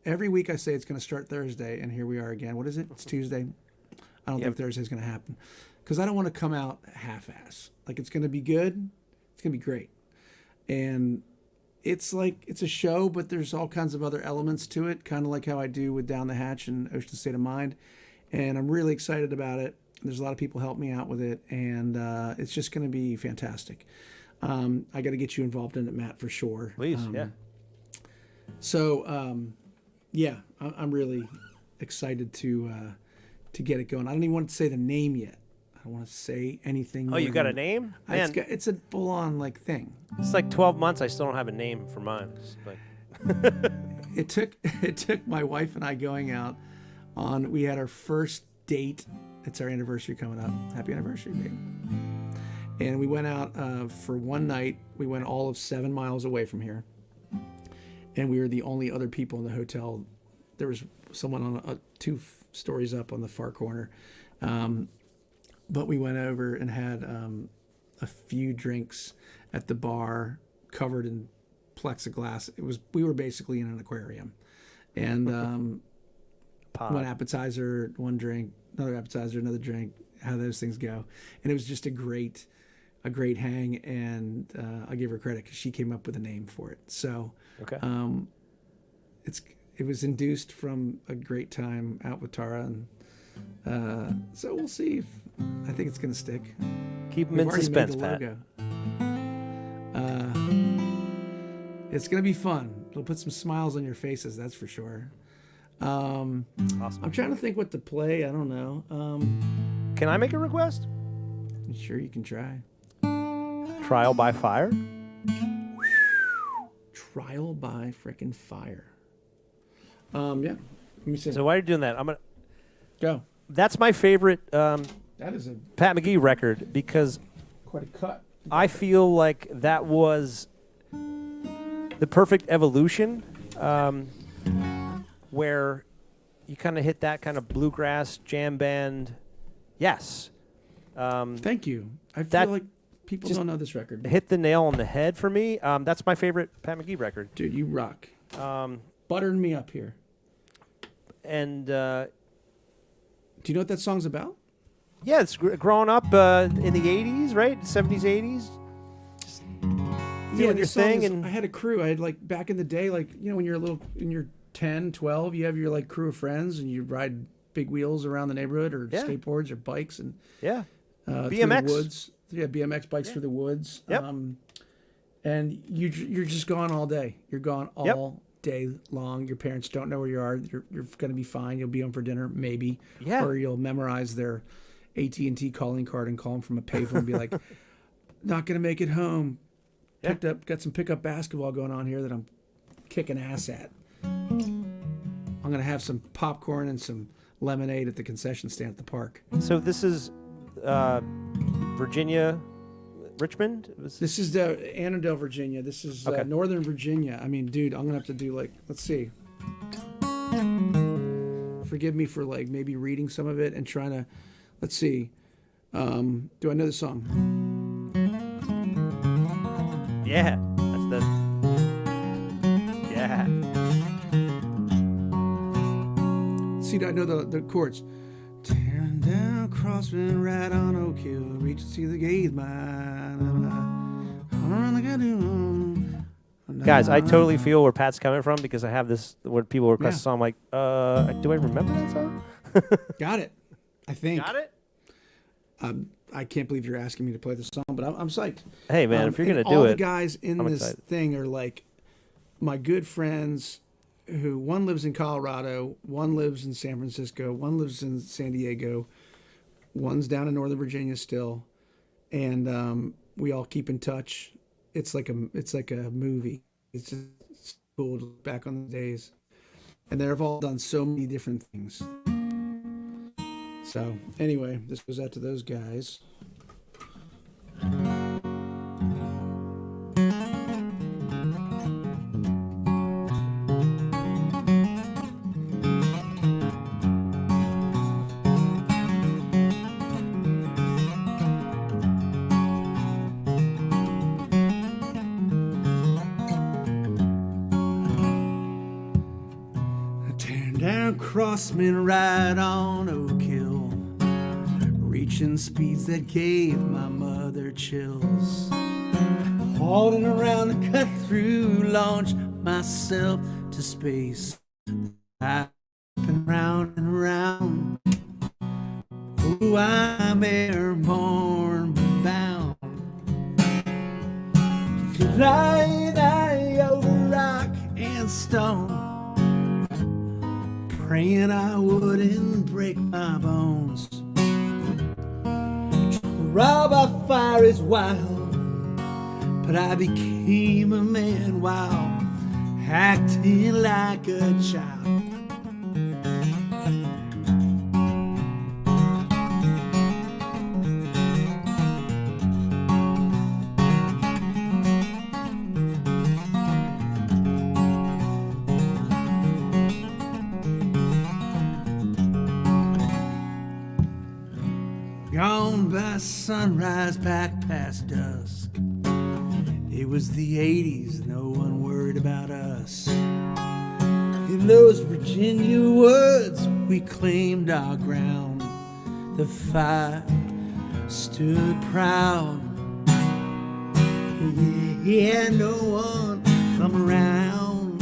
Every week I say it's going to start Thursday, and here we are again. What is it? It's Tuesday. I don't think Thursday's going to happen because I don't want to come out half-ass. Like, it's going to be good. It's going to be great. And it's a show, but there's all kinds of other elements to it, kind of like how I do with Down the Hatch and Ocean State of Mind. And I'm really excited about it. There's a lot of people help me out with it, and it's just going to be fantastic. I got to get you involved in it, Matt, for sure. Please, yeah. So, yeah, I'm really excited to get it going. I don't even want to say the name yet. I don't want to say anything. Oh, you got a name? Man, it's a full-on thing. it's like 12 months. I still don't have a name for mine. It's like It took my wife and I going out on. We had our first date. It's our anniversary coming up. Happy anniversary, babe. And we went out for one night. We went all of 7 miles away from here. And we were the only other people in the hotel. There was someone on 2 stories up on the far corner. But we went over and had a few drinks at the bar covered in plexiglass. We were basically in an aquarium. And one appetizer, one drink, another appetizer, another drink, how those things go. And it was just a great hang, and I give her credit because she came up with a name for it. So okay. It was induced from a great time out with Tara, and so we'll see if I think it's gonna stick. Keep them in suspense, Pat. It's gonna be fun. It'll put some smiles on your faces, that's for sure. Awesome. I'm trying to think what to play. I don't know. Can I make a request? Sure, you can try. Trial by Fire? Trial by frickin' Fire. Yeah. Let me see. So while you're doing that, I'm gonna Go. That's my favorite That is a Pat McGee record because quite a cut. I feel like that was the perfect evolution, where you kind of hit that kind of bluegrass jam band. Yes. Thank you. I that feel like people just don't know this record. Hit the nail on the head for me. That's my favorite Pat McGee record. Dude, you rock. Buttering me up here. And do you know what that song's about? yeah, it's growing up in the 80s, right? 70s, 80s. Just doing your thing. And I had a crew. I had back in the day, when you're when you're 10, 12, you have your crew of friends and you ride big wheels around the neighborhood or skateboards or bikes and yeah. through BMX. the woods. Yeah, BMX bikes through the woods. Yep. And you're just gone all day. You're gone all day long. Your parents don't know where you are. You're going to be fine. You'll be home for dinner, maybe. Yeah. Or you'll memorize their AT&T calling card and call them from a payphone and be like, not going to make it home. Yeah. Got some pickup basketball going on here that I'm kicking ass at. I'm going to have some popcorn and some lemonade at the concession stand at the park. So this is Virginia, Richmond? This is Annandale, Virginia. This is Northern Virginia. I mean, dude, I'm going to have to do let's see. Forgive me for maybe reading some of it and trying to, let's see. Do I know the song? Yeah. That's the... Yeah. See, I know the chords. Tearing down Crossman, right on Oak Hill, reach to see the gaze mine. Guys, I totally feel where Pat's coming from because I have this, when people request a song, I'm like, do I remember that song? Got it. I think. Got it? I can't believe you're asking me to play the song, but I'm psyched. Hey, man, if you're and going to do all it. the guys in I'm this excited. thing are like my good friends who one lives in Colorado, one lives in San Francisco, one lives in San Diego, one's down in Northern Virginia still. And we all keep in touch. It's like a movie. It's just cool to look back on the days. And they've all done so many different things. So anyway, this goes out to those guys. Tearing down Crossman right on Oak Hill, reaching speeds that gave my mother chills. Hauling around the cut through, launch myself to space. I've been round and round. Oh, I'm airborne bound. Flying high over rock and stone, praying I wouldn't break my bones. Trial by fire is wild, but I became a man while acting like a child. Gone by sunrise, back past dusk. It was the 80s, no one worried about us. In those Virginia woods, we claimed our ground. The five stood proud. Yeah, no one come around.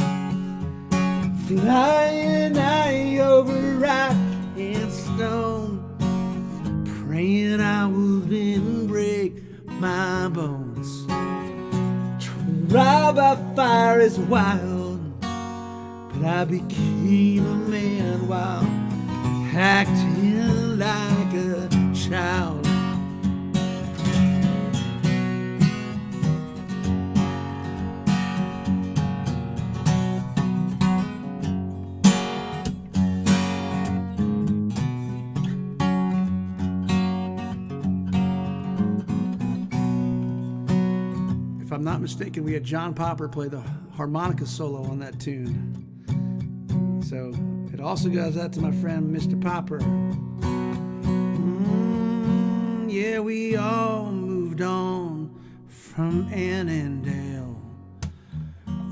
Flying high over rock and stone, praying I wouldn't break my bones. Trial by fire is wild, but I became a man while acting like a child. If I'm not mistaken, we had John Popper play the harmonica solo on that tune. So it also goes out to my friend Mr. Popper. Yeah, we all moved on from Annandale,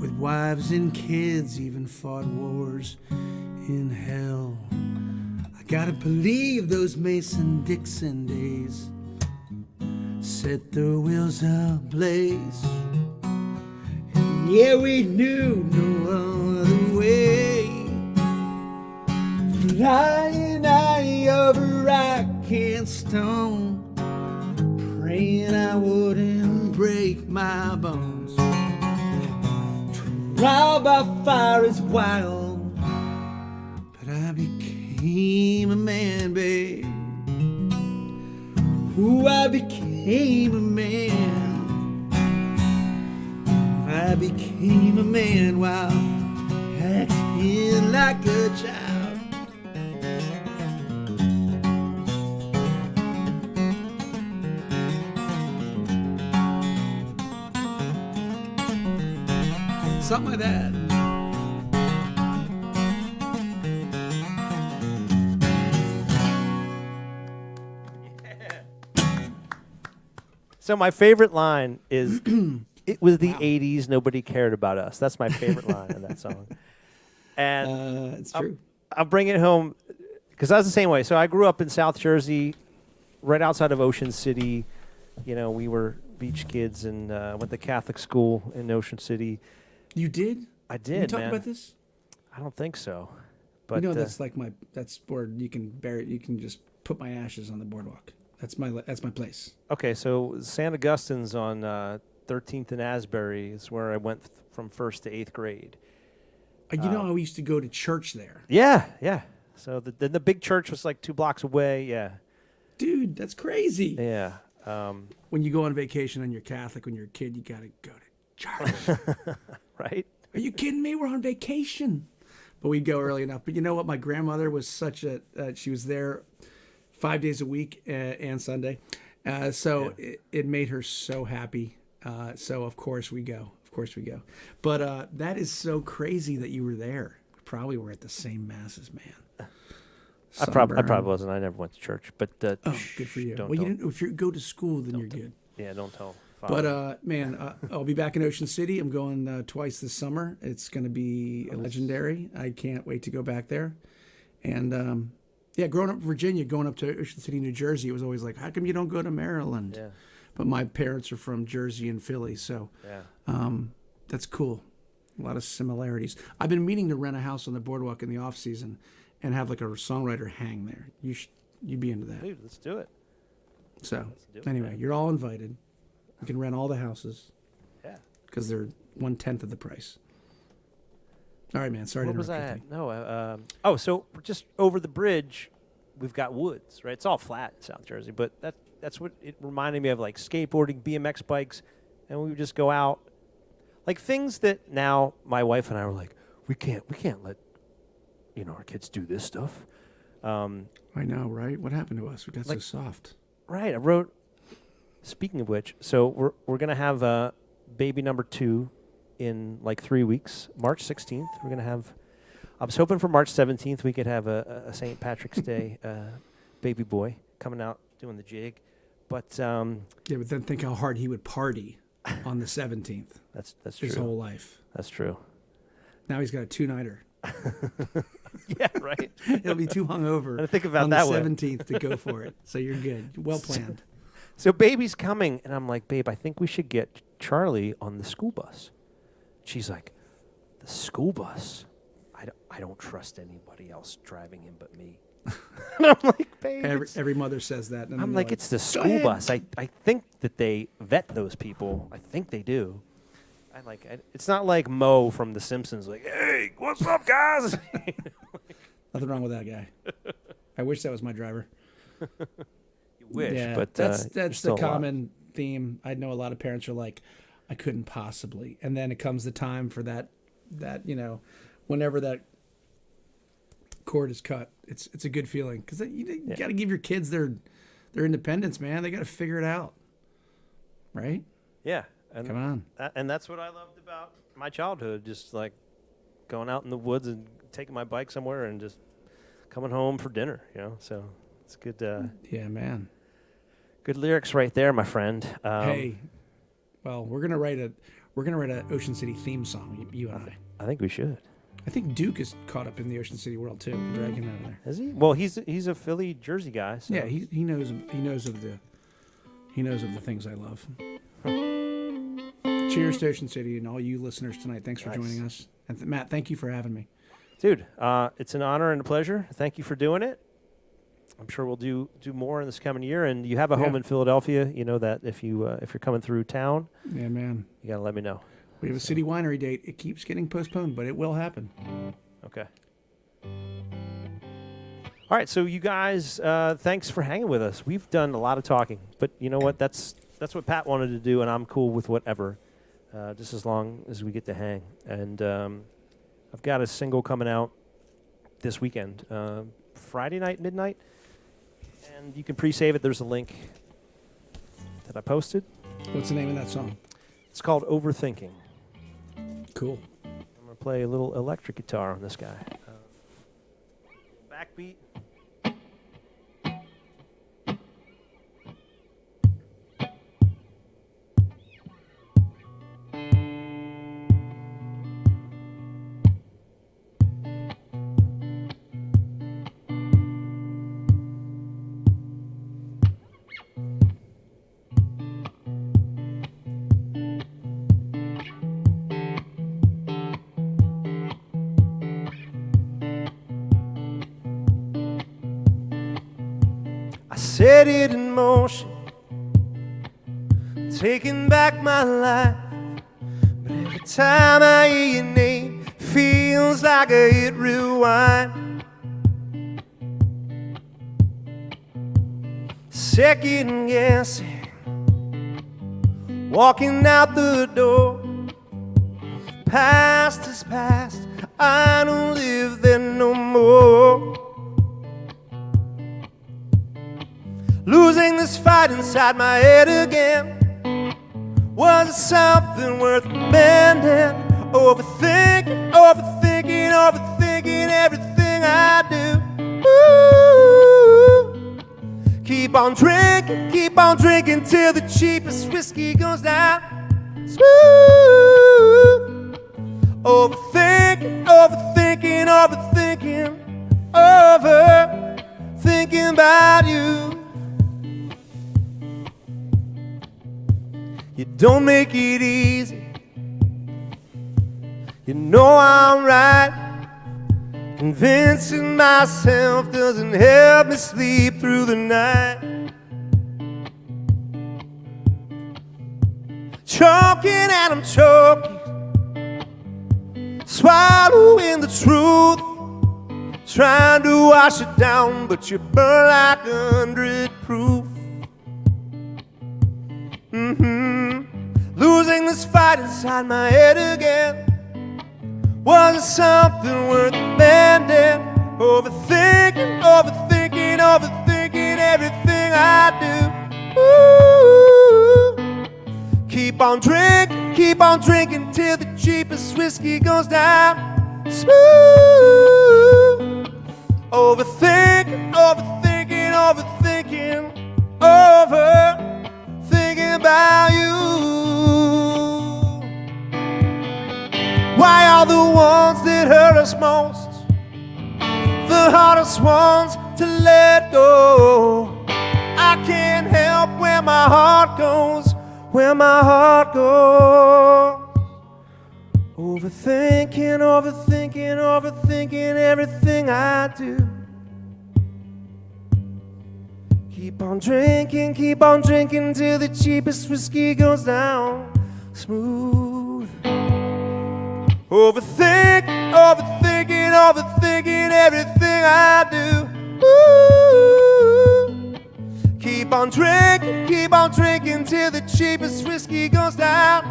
with wives and kids, even fought wars in hell. I gotta believe those Mason-Dixon days set the wheels ablaze. And yeah, we knew no other way. Flying high over rock and stone, praying I wouldn't break my bones. Trial by fire is wild, but I became a man, babe. Ooh, I became a man. I became a man while acting like a child. Something like that. So my favorite line is, "It was the '80s. Nobody cared about us." That's my favorite line in that song. And It's true. I'll bring it home because I was the same way. So I grew up in South Jersey, right outside of Ocean City. You know, we were beach kids and went to Catholic school in Ocean City. You did? I did, Did we talk man. about this? I don't think so. But You know, that's like that's where you can bury it. You can just put my ashes on the boardwalk. That's my place. Okay, so St. Augustine's on 13th and Asbury is where I went from 1st to 8th grade. You know, I used to go to church there. Yeah, yeah. So then the big church was like 2 blocks away. Yeah, Dude, that's crazy. yeah. When you go on vacation and you're Catholic, when you're a kid, you got to go to church. Right? Are you kidding me? We're on vacation. But we'd go early enough. But you know what? My grandmother was such a, she was there 5 days a week and Sunday. So it made her so happy. So of course we go. Of course we go. But that is so crazy that you were there. We probably were at the same masses, man. I probably wasn't. I never went to church. But Oh, good for you. Don't, Well, you don't- didn't. If you go to school, then you're good. Yeah, don't tell. But man, I'll be back in Ocean City. I'm going twice this summer. It's going to be legendary. I can't wait to go back there. And yeah, growing up in Virginia, going up to Ocean City, New Jersey, it was always like, how come you don't go to Maryland? Yeah. But my parents are from Jersey and Philly, so that's cool. A lot of similarities. I've been meaning to rent a house on the boardwalk in the off season and have like a songwriter hang there. You'd be into that. Dude, let's do it. So do it, anyway, man. you're all invited. You can rent all the houses Yeah. because they're 1/10 of the price. All right, man. Sorry What to was interrupt I you. at? No. So just over the bridge, we've got woods, right? It's all flat in South Jersey, but that's what it reminded me of, like skateboarding, BMX bikes, and we would just go out, like things that now my wife and I were like, we can't let, our kids do this stuff. I know, right? What happened to us? We got so soft. Right. I wrote. Speaking of which, so we're gonna have baby number 2 in like 3 weeks, March 16th. We're gonna have. I was hoping for March 17th we could have a St. Patrick's Day baby boy coming out doing the jig, but Yeah, but then think how hard he would party on the 17th. that's true. His whole life. That's true. Now he's got a 2-nighter. Yeah, right. He'll be too hungover I think about on that the way. 17th to go for it. So you're good. Well planned. So baby's coming, and I'm like, babe, I think we should get Charlie on the school bus. She's like, the school bus? I don't trust anybody else driving him but me. And I'm like, babe. Every mother says that. And I'm then like, they're it's the "Go school ahead." bus. I think that they vet those people. I think they do. It's not like Mo from The Simpsons, like, hey, what's up, guys? Nothing wrong with that guy. I wish that was my driver. You wish, Yeah, but that's you're the still alive. common theme. I know a lot of parents are like, I couldn't possibly. And then it comes the time for that whenever that cord is cut, it's a good feeling because you got to give your kids their independence, man. They got to figure it out, right? Yeah. And Come on. And that's what I loved about my childhood, just like going out in the woods and taking my bike somewhere and just coming home for dinner, So it's good. Yeah, man. Good lyrics right there, my friend. Hey, well, we're gonna write a Ocean City theme song. You and I. I think we should. I think Duke is caught up in the Ocean City world too. Drag him out of there. Is he? Well, he's a Philly, Jersey guy. So. Yeah, he knows of the things I love. Cheers to Ocean City and all you listeners tonight. Thanks for joining us. And Matt, thank you for having me. Dude, it's an honor and a pleasure. Thank you for doing it. I'm sure we'll do more in this coming year. And you have a home in Philadelphia. You know that if you're coming through town, Yeah, man. you gotta let me know. We have a city winery date. It keeps getting postponed, but it will happen. Okay. All right, so you guys, thanks for hanging with us. We've done a lot of talking, but you know what? That's what Pat wanted to do, and I'm cool with whatever, just as long as we get to hang. And I've got a single coming out this weekend, Friday night, midnight, and you can pre-save it. There's a link that I posted. What's the name of that song? It's called Overthinking. Cool. I'm going to play a little electric guitar on this guy. Backbeat. I set it in motion, taking back my life. But every time I hear your name, feels like I hit rewind. Second guessing, walking out the door. Past is past, I don't live there no more. Losing this fight inside my head again. Was it something worth mending? Overthinking, overthinking, overthinking everything I do. Ooh. Keep on drinking till the cheapest whiskey goes down. Smooth. Overthinking, overthinking, overthinking, overthinking about you. You don't make it easy. You know I'm right. Convincing myself doesn't help me sleep through the night. Choking and I'm choking, swallowing the truth, trying to wash it down, but you burn like 100 proof. Losing this fight inside my head again. Was it something worth mending? Overthinking, overthinking, overthinking everything I do. Ooh. Keep on drinking till the cheapest whiskey goes down. Smooth. Overthinking, overthinking, overthinking, overthinking about you. Why are the ones that hurt us most the hardest ones to let go? I can't help where my heart goes, where my heart goes. Overthinking, overthinking, overthinking everything I do. Keep on drinking till the cheapest whiskey goes down. Smooth. Overthinking, overthinking, overthinking everything I do. Ooh. Keep on drinking till the cheapest whiskey goes down.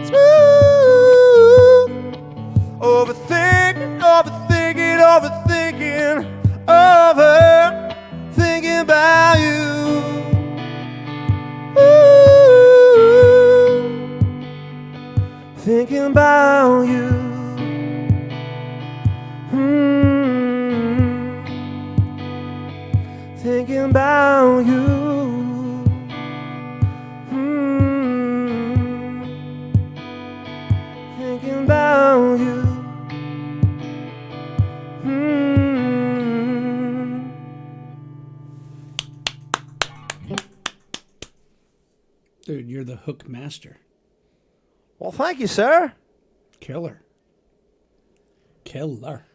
Smooth. Overthinking, overthinking, overthinking, overthinking about you. Ooh. Thinking about you. Thinking about you. Thinking about you. Dude, you're the hook master. Well, thank you, sir. Killer. Killer.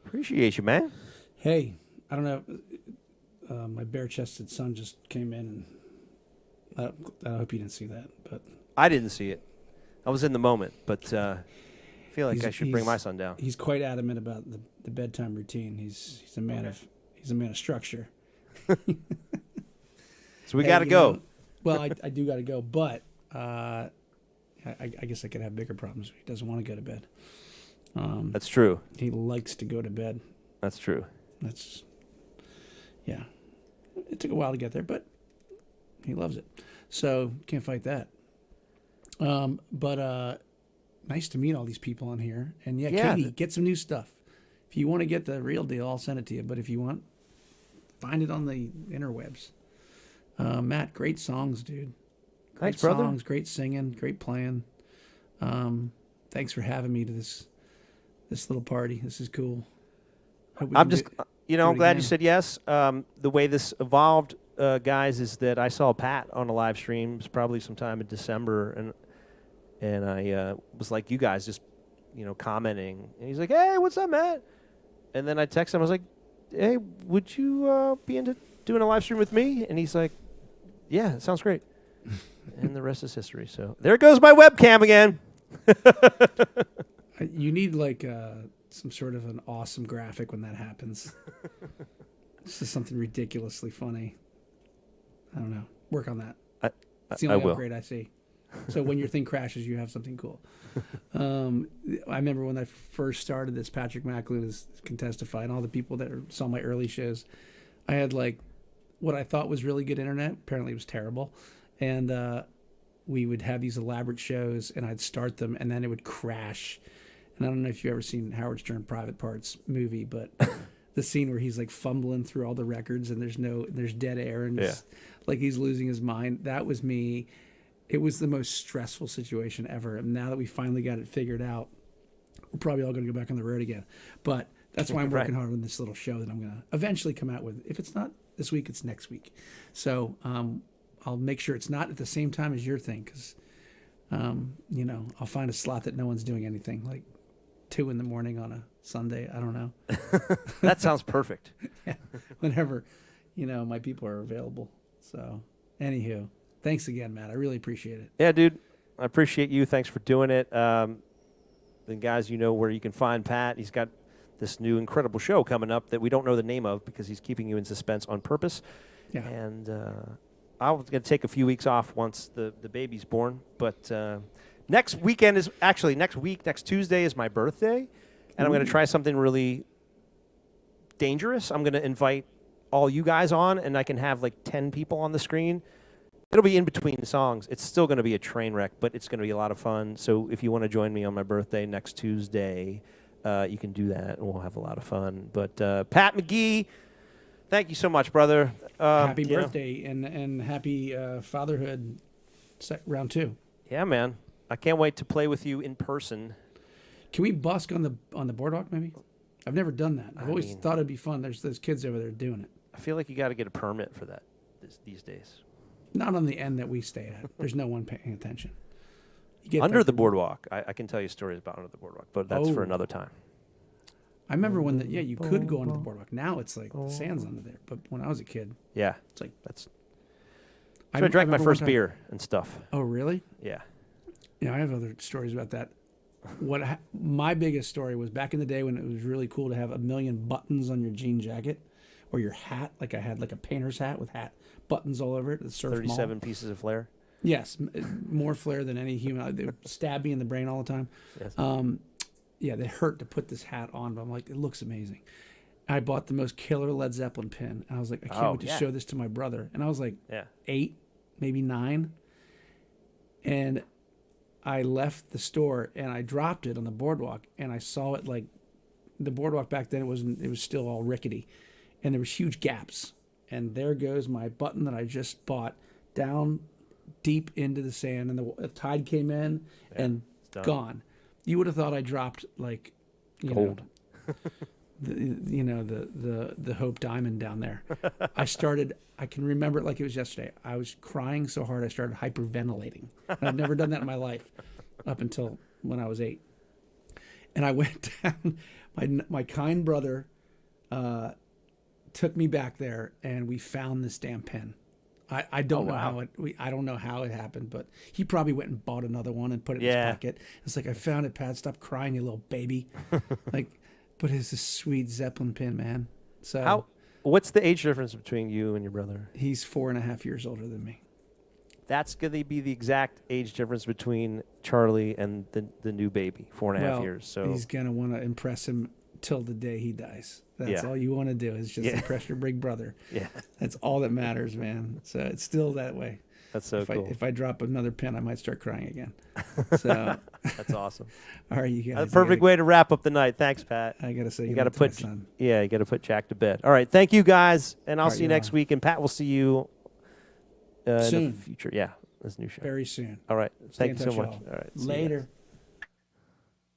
Appreciate you, man. Hey, I don't know. My bare-chested son just came in, and I hope you didn't see that. But I didn't see it. I was in the moment, but I feel like I should bring my son down. He's quite adamant about the bedtime routine. He's a man of structure. So we got to go. Well, I do got to go, but I guess I could have bigger problems. He doesn't want to go to bed. That's true. He likes to go to bed. That's true. Yeah. It took a while to get there, but he loves it. So can't fight that. But nice to meet all these people on here. And yeah, Katie, get some new stuff. If you want to get the real deal, I'll send it to you. But if you want, find it on the interwebs. Matt, great songs, dude. Thanks, brother. Songs, great singing, great playing. Thanks for having me to this little party. This is cool. I'm just, I'm glad you said yes. The way this evolved, guys, is that I saw Pat on a live stream. It was probably sometime in December, and I was like, you guys just, commenting. And he's like, hey, what's up, Matt? And then I texted him. I was like, hey, would you be into doing a live stream with me? And he's like, yeah, it sounds great. And the rest is history. So there goes my webcam again. You need like some sort of an awesome graphic when that happens. This is something ridiculously funny. I don't know. Work on that. It's the only will. upgrade I see. So when your thing crashes, you have something cool. I remember when I first started this, Patrick Macklin can testify, and all the people that saw my early shows, I had like what I thought was really good internet. Apparently it was terrible. And we would have these elaborate shows, and I'd start them, and then it would crash. And I don't know if you've ever seen Howard Stern Private Parts movie, but the scene where he's like fumbling through all the records and there's dead air and like he's losing his mind. That was me. It was the most stressful situation ever. And now that we finally got it figured out, we're probably all going to go back on the road again. But that's why I'm working hard on this little show that I'm going to eventually come out with. If it's not this week, it's next week. So I'll make sure it's not at the same time as your thing because, I'll find a slot that no one's doing anything, like 2 a.m. on a Sunday. I don't know. That sounds perfect. Yeah, whenever, my people are available. So, anywho, thanks again, Matt. I really appreciate it. Yeah, dude. I appreciate you. Thanks for doing it. Then, guys, you know where you can find Pat. He's got this new incredible show coming up that we don't know the name of because he's keeping you in suspense on purpose. Yeah. And I was going to take a few weeks off once the baby's born. But next week, next Tuesday is my birthday. And I'm going to try something really dangerous. I'm going to invite all you guys on, and I can have like 10 people on the screen. It'll be in between songs. It's still going to be a train wreck, but it's going to be a lot of fun. So if you want to join me on my birthday next Tuesday, you can do that, and we'll have a lot of fun. But Pat McGee, thank you so much, brother. Happy birthday and happy fatherhood round 2. Yeah, man. I can't wait to play with you in person. Can we busk on the boardwalk maybe? I've never done that. I've always thought it'd be fun. There's those kids over there doing it. I feel like you got to get a permit for that these days. Not on the end that we stay at. There's no one paying attention. You get Under the boardwalk. I can tell you stories about Under the Boardwalk, but that's for Oh. another time. I remember when you could go under the boardwalk. Now it's like the sand's under there. But when I was a kid, Yeah. it's like That's so I drank my remember first one time- beer and stuff. Oh, really? Yeah. Yeah, I have other stories about that. My biggest story was back in the day when it was really cool to have a million buttons on your jean jacket or your hat. Like I had like a painter's hat with buttons all over it. The surf 37 mall. pieces of flair. Yes, more flair than any human. They would stab me in the brain all the time. Yes. Yeah, they hurt to put this hat on, but I'm like, it looks amazing. I bought the most killer Led Zeppelin pin. And I was like, I can't wait to show this to my brother. And I was like 8, maybe 9. And I left the store and I dropped it on the boardwalk and I saw it like the boardwalk back then. It was still all rickety and there was huge gaps. And there goes my button that I just bought down deep into the sand and the tide came in and gone. You would have thought I dropped like Gold. The Hope Diamond down there. I can remember it like it was yesterday. I was crying so hard I started hyperventilating. And I've never done that in my life up until when I was 8. And I went down. My kind brother took me back there, and we found this damn pen. I don't know how it. I don't know how it happened, but he probably went and bought another one and put it in his pocket. It's like, I found it, Pat. Stop crying, you little baby. But it's a sweet Zeppelin pin, man. So what's the age difference between you and your brother? He's 4.5 years older than me. That's going to be the exact age difference between Charlie and the new baby, 4.5 years. So he's going to want to impress him till the day he dies. That's all you want to do is just impress your big brother. Yeah. That's all that matters, man. So it's still that way. That's so cool. If I drop another pin, I might start crying again. So that's awesome. All right, you guys. A perfect way to wrap up the night. Thanks, Pat. I gotta say, you gotta put Jack to bed. All right, thank you guys, and I'll see you next week. And Pat, we'll see you soon in the future. Yeah, this new show very soon. All right, Stay thank you so much. y'all. All right, Later.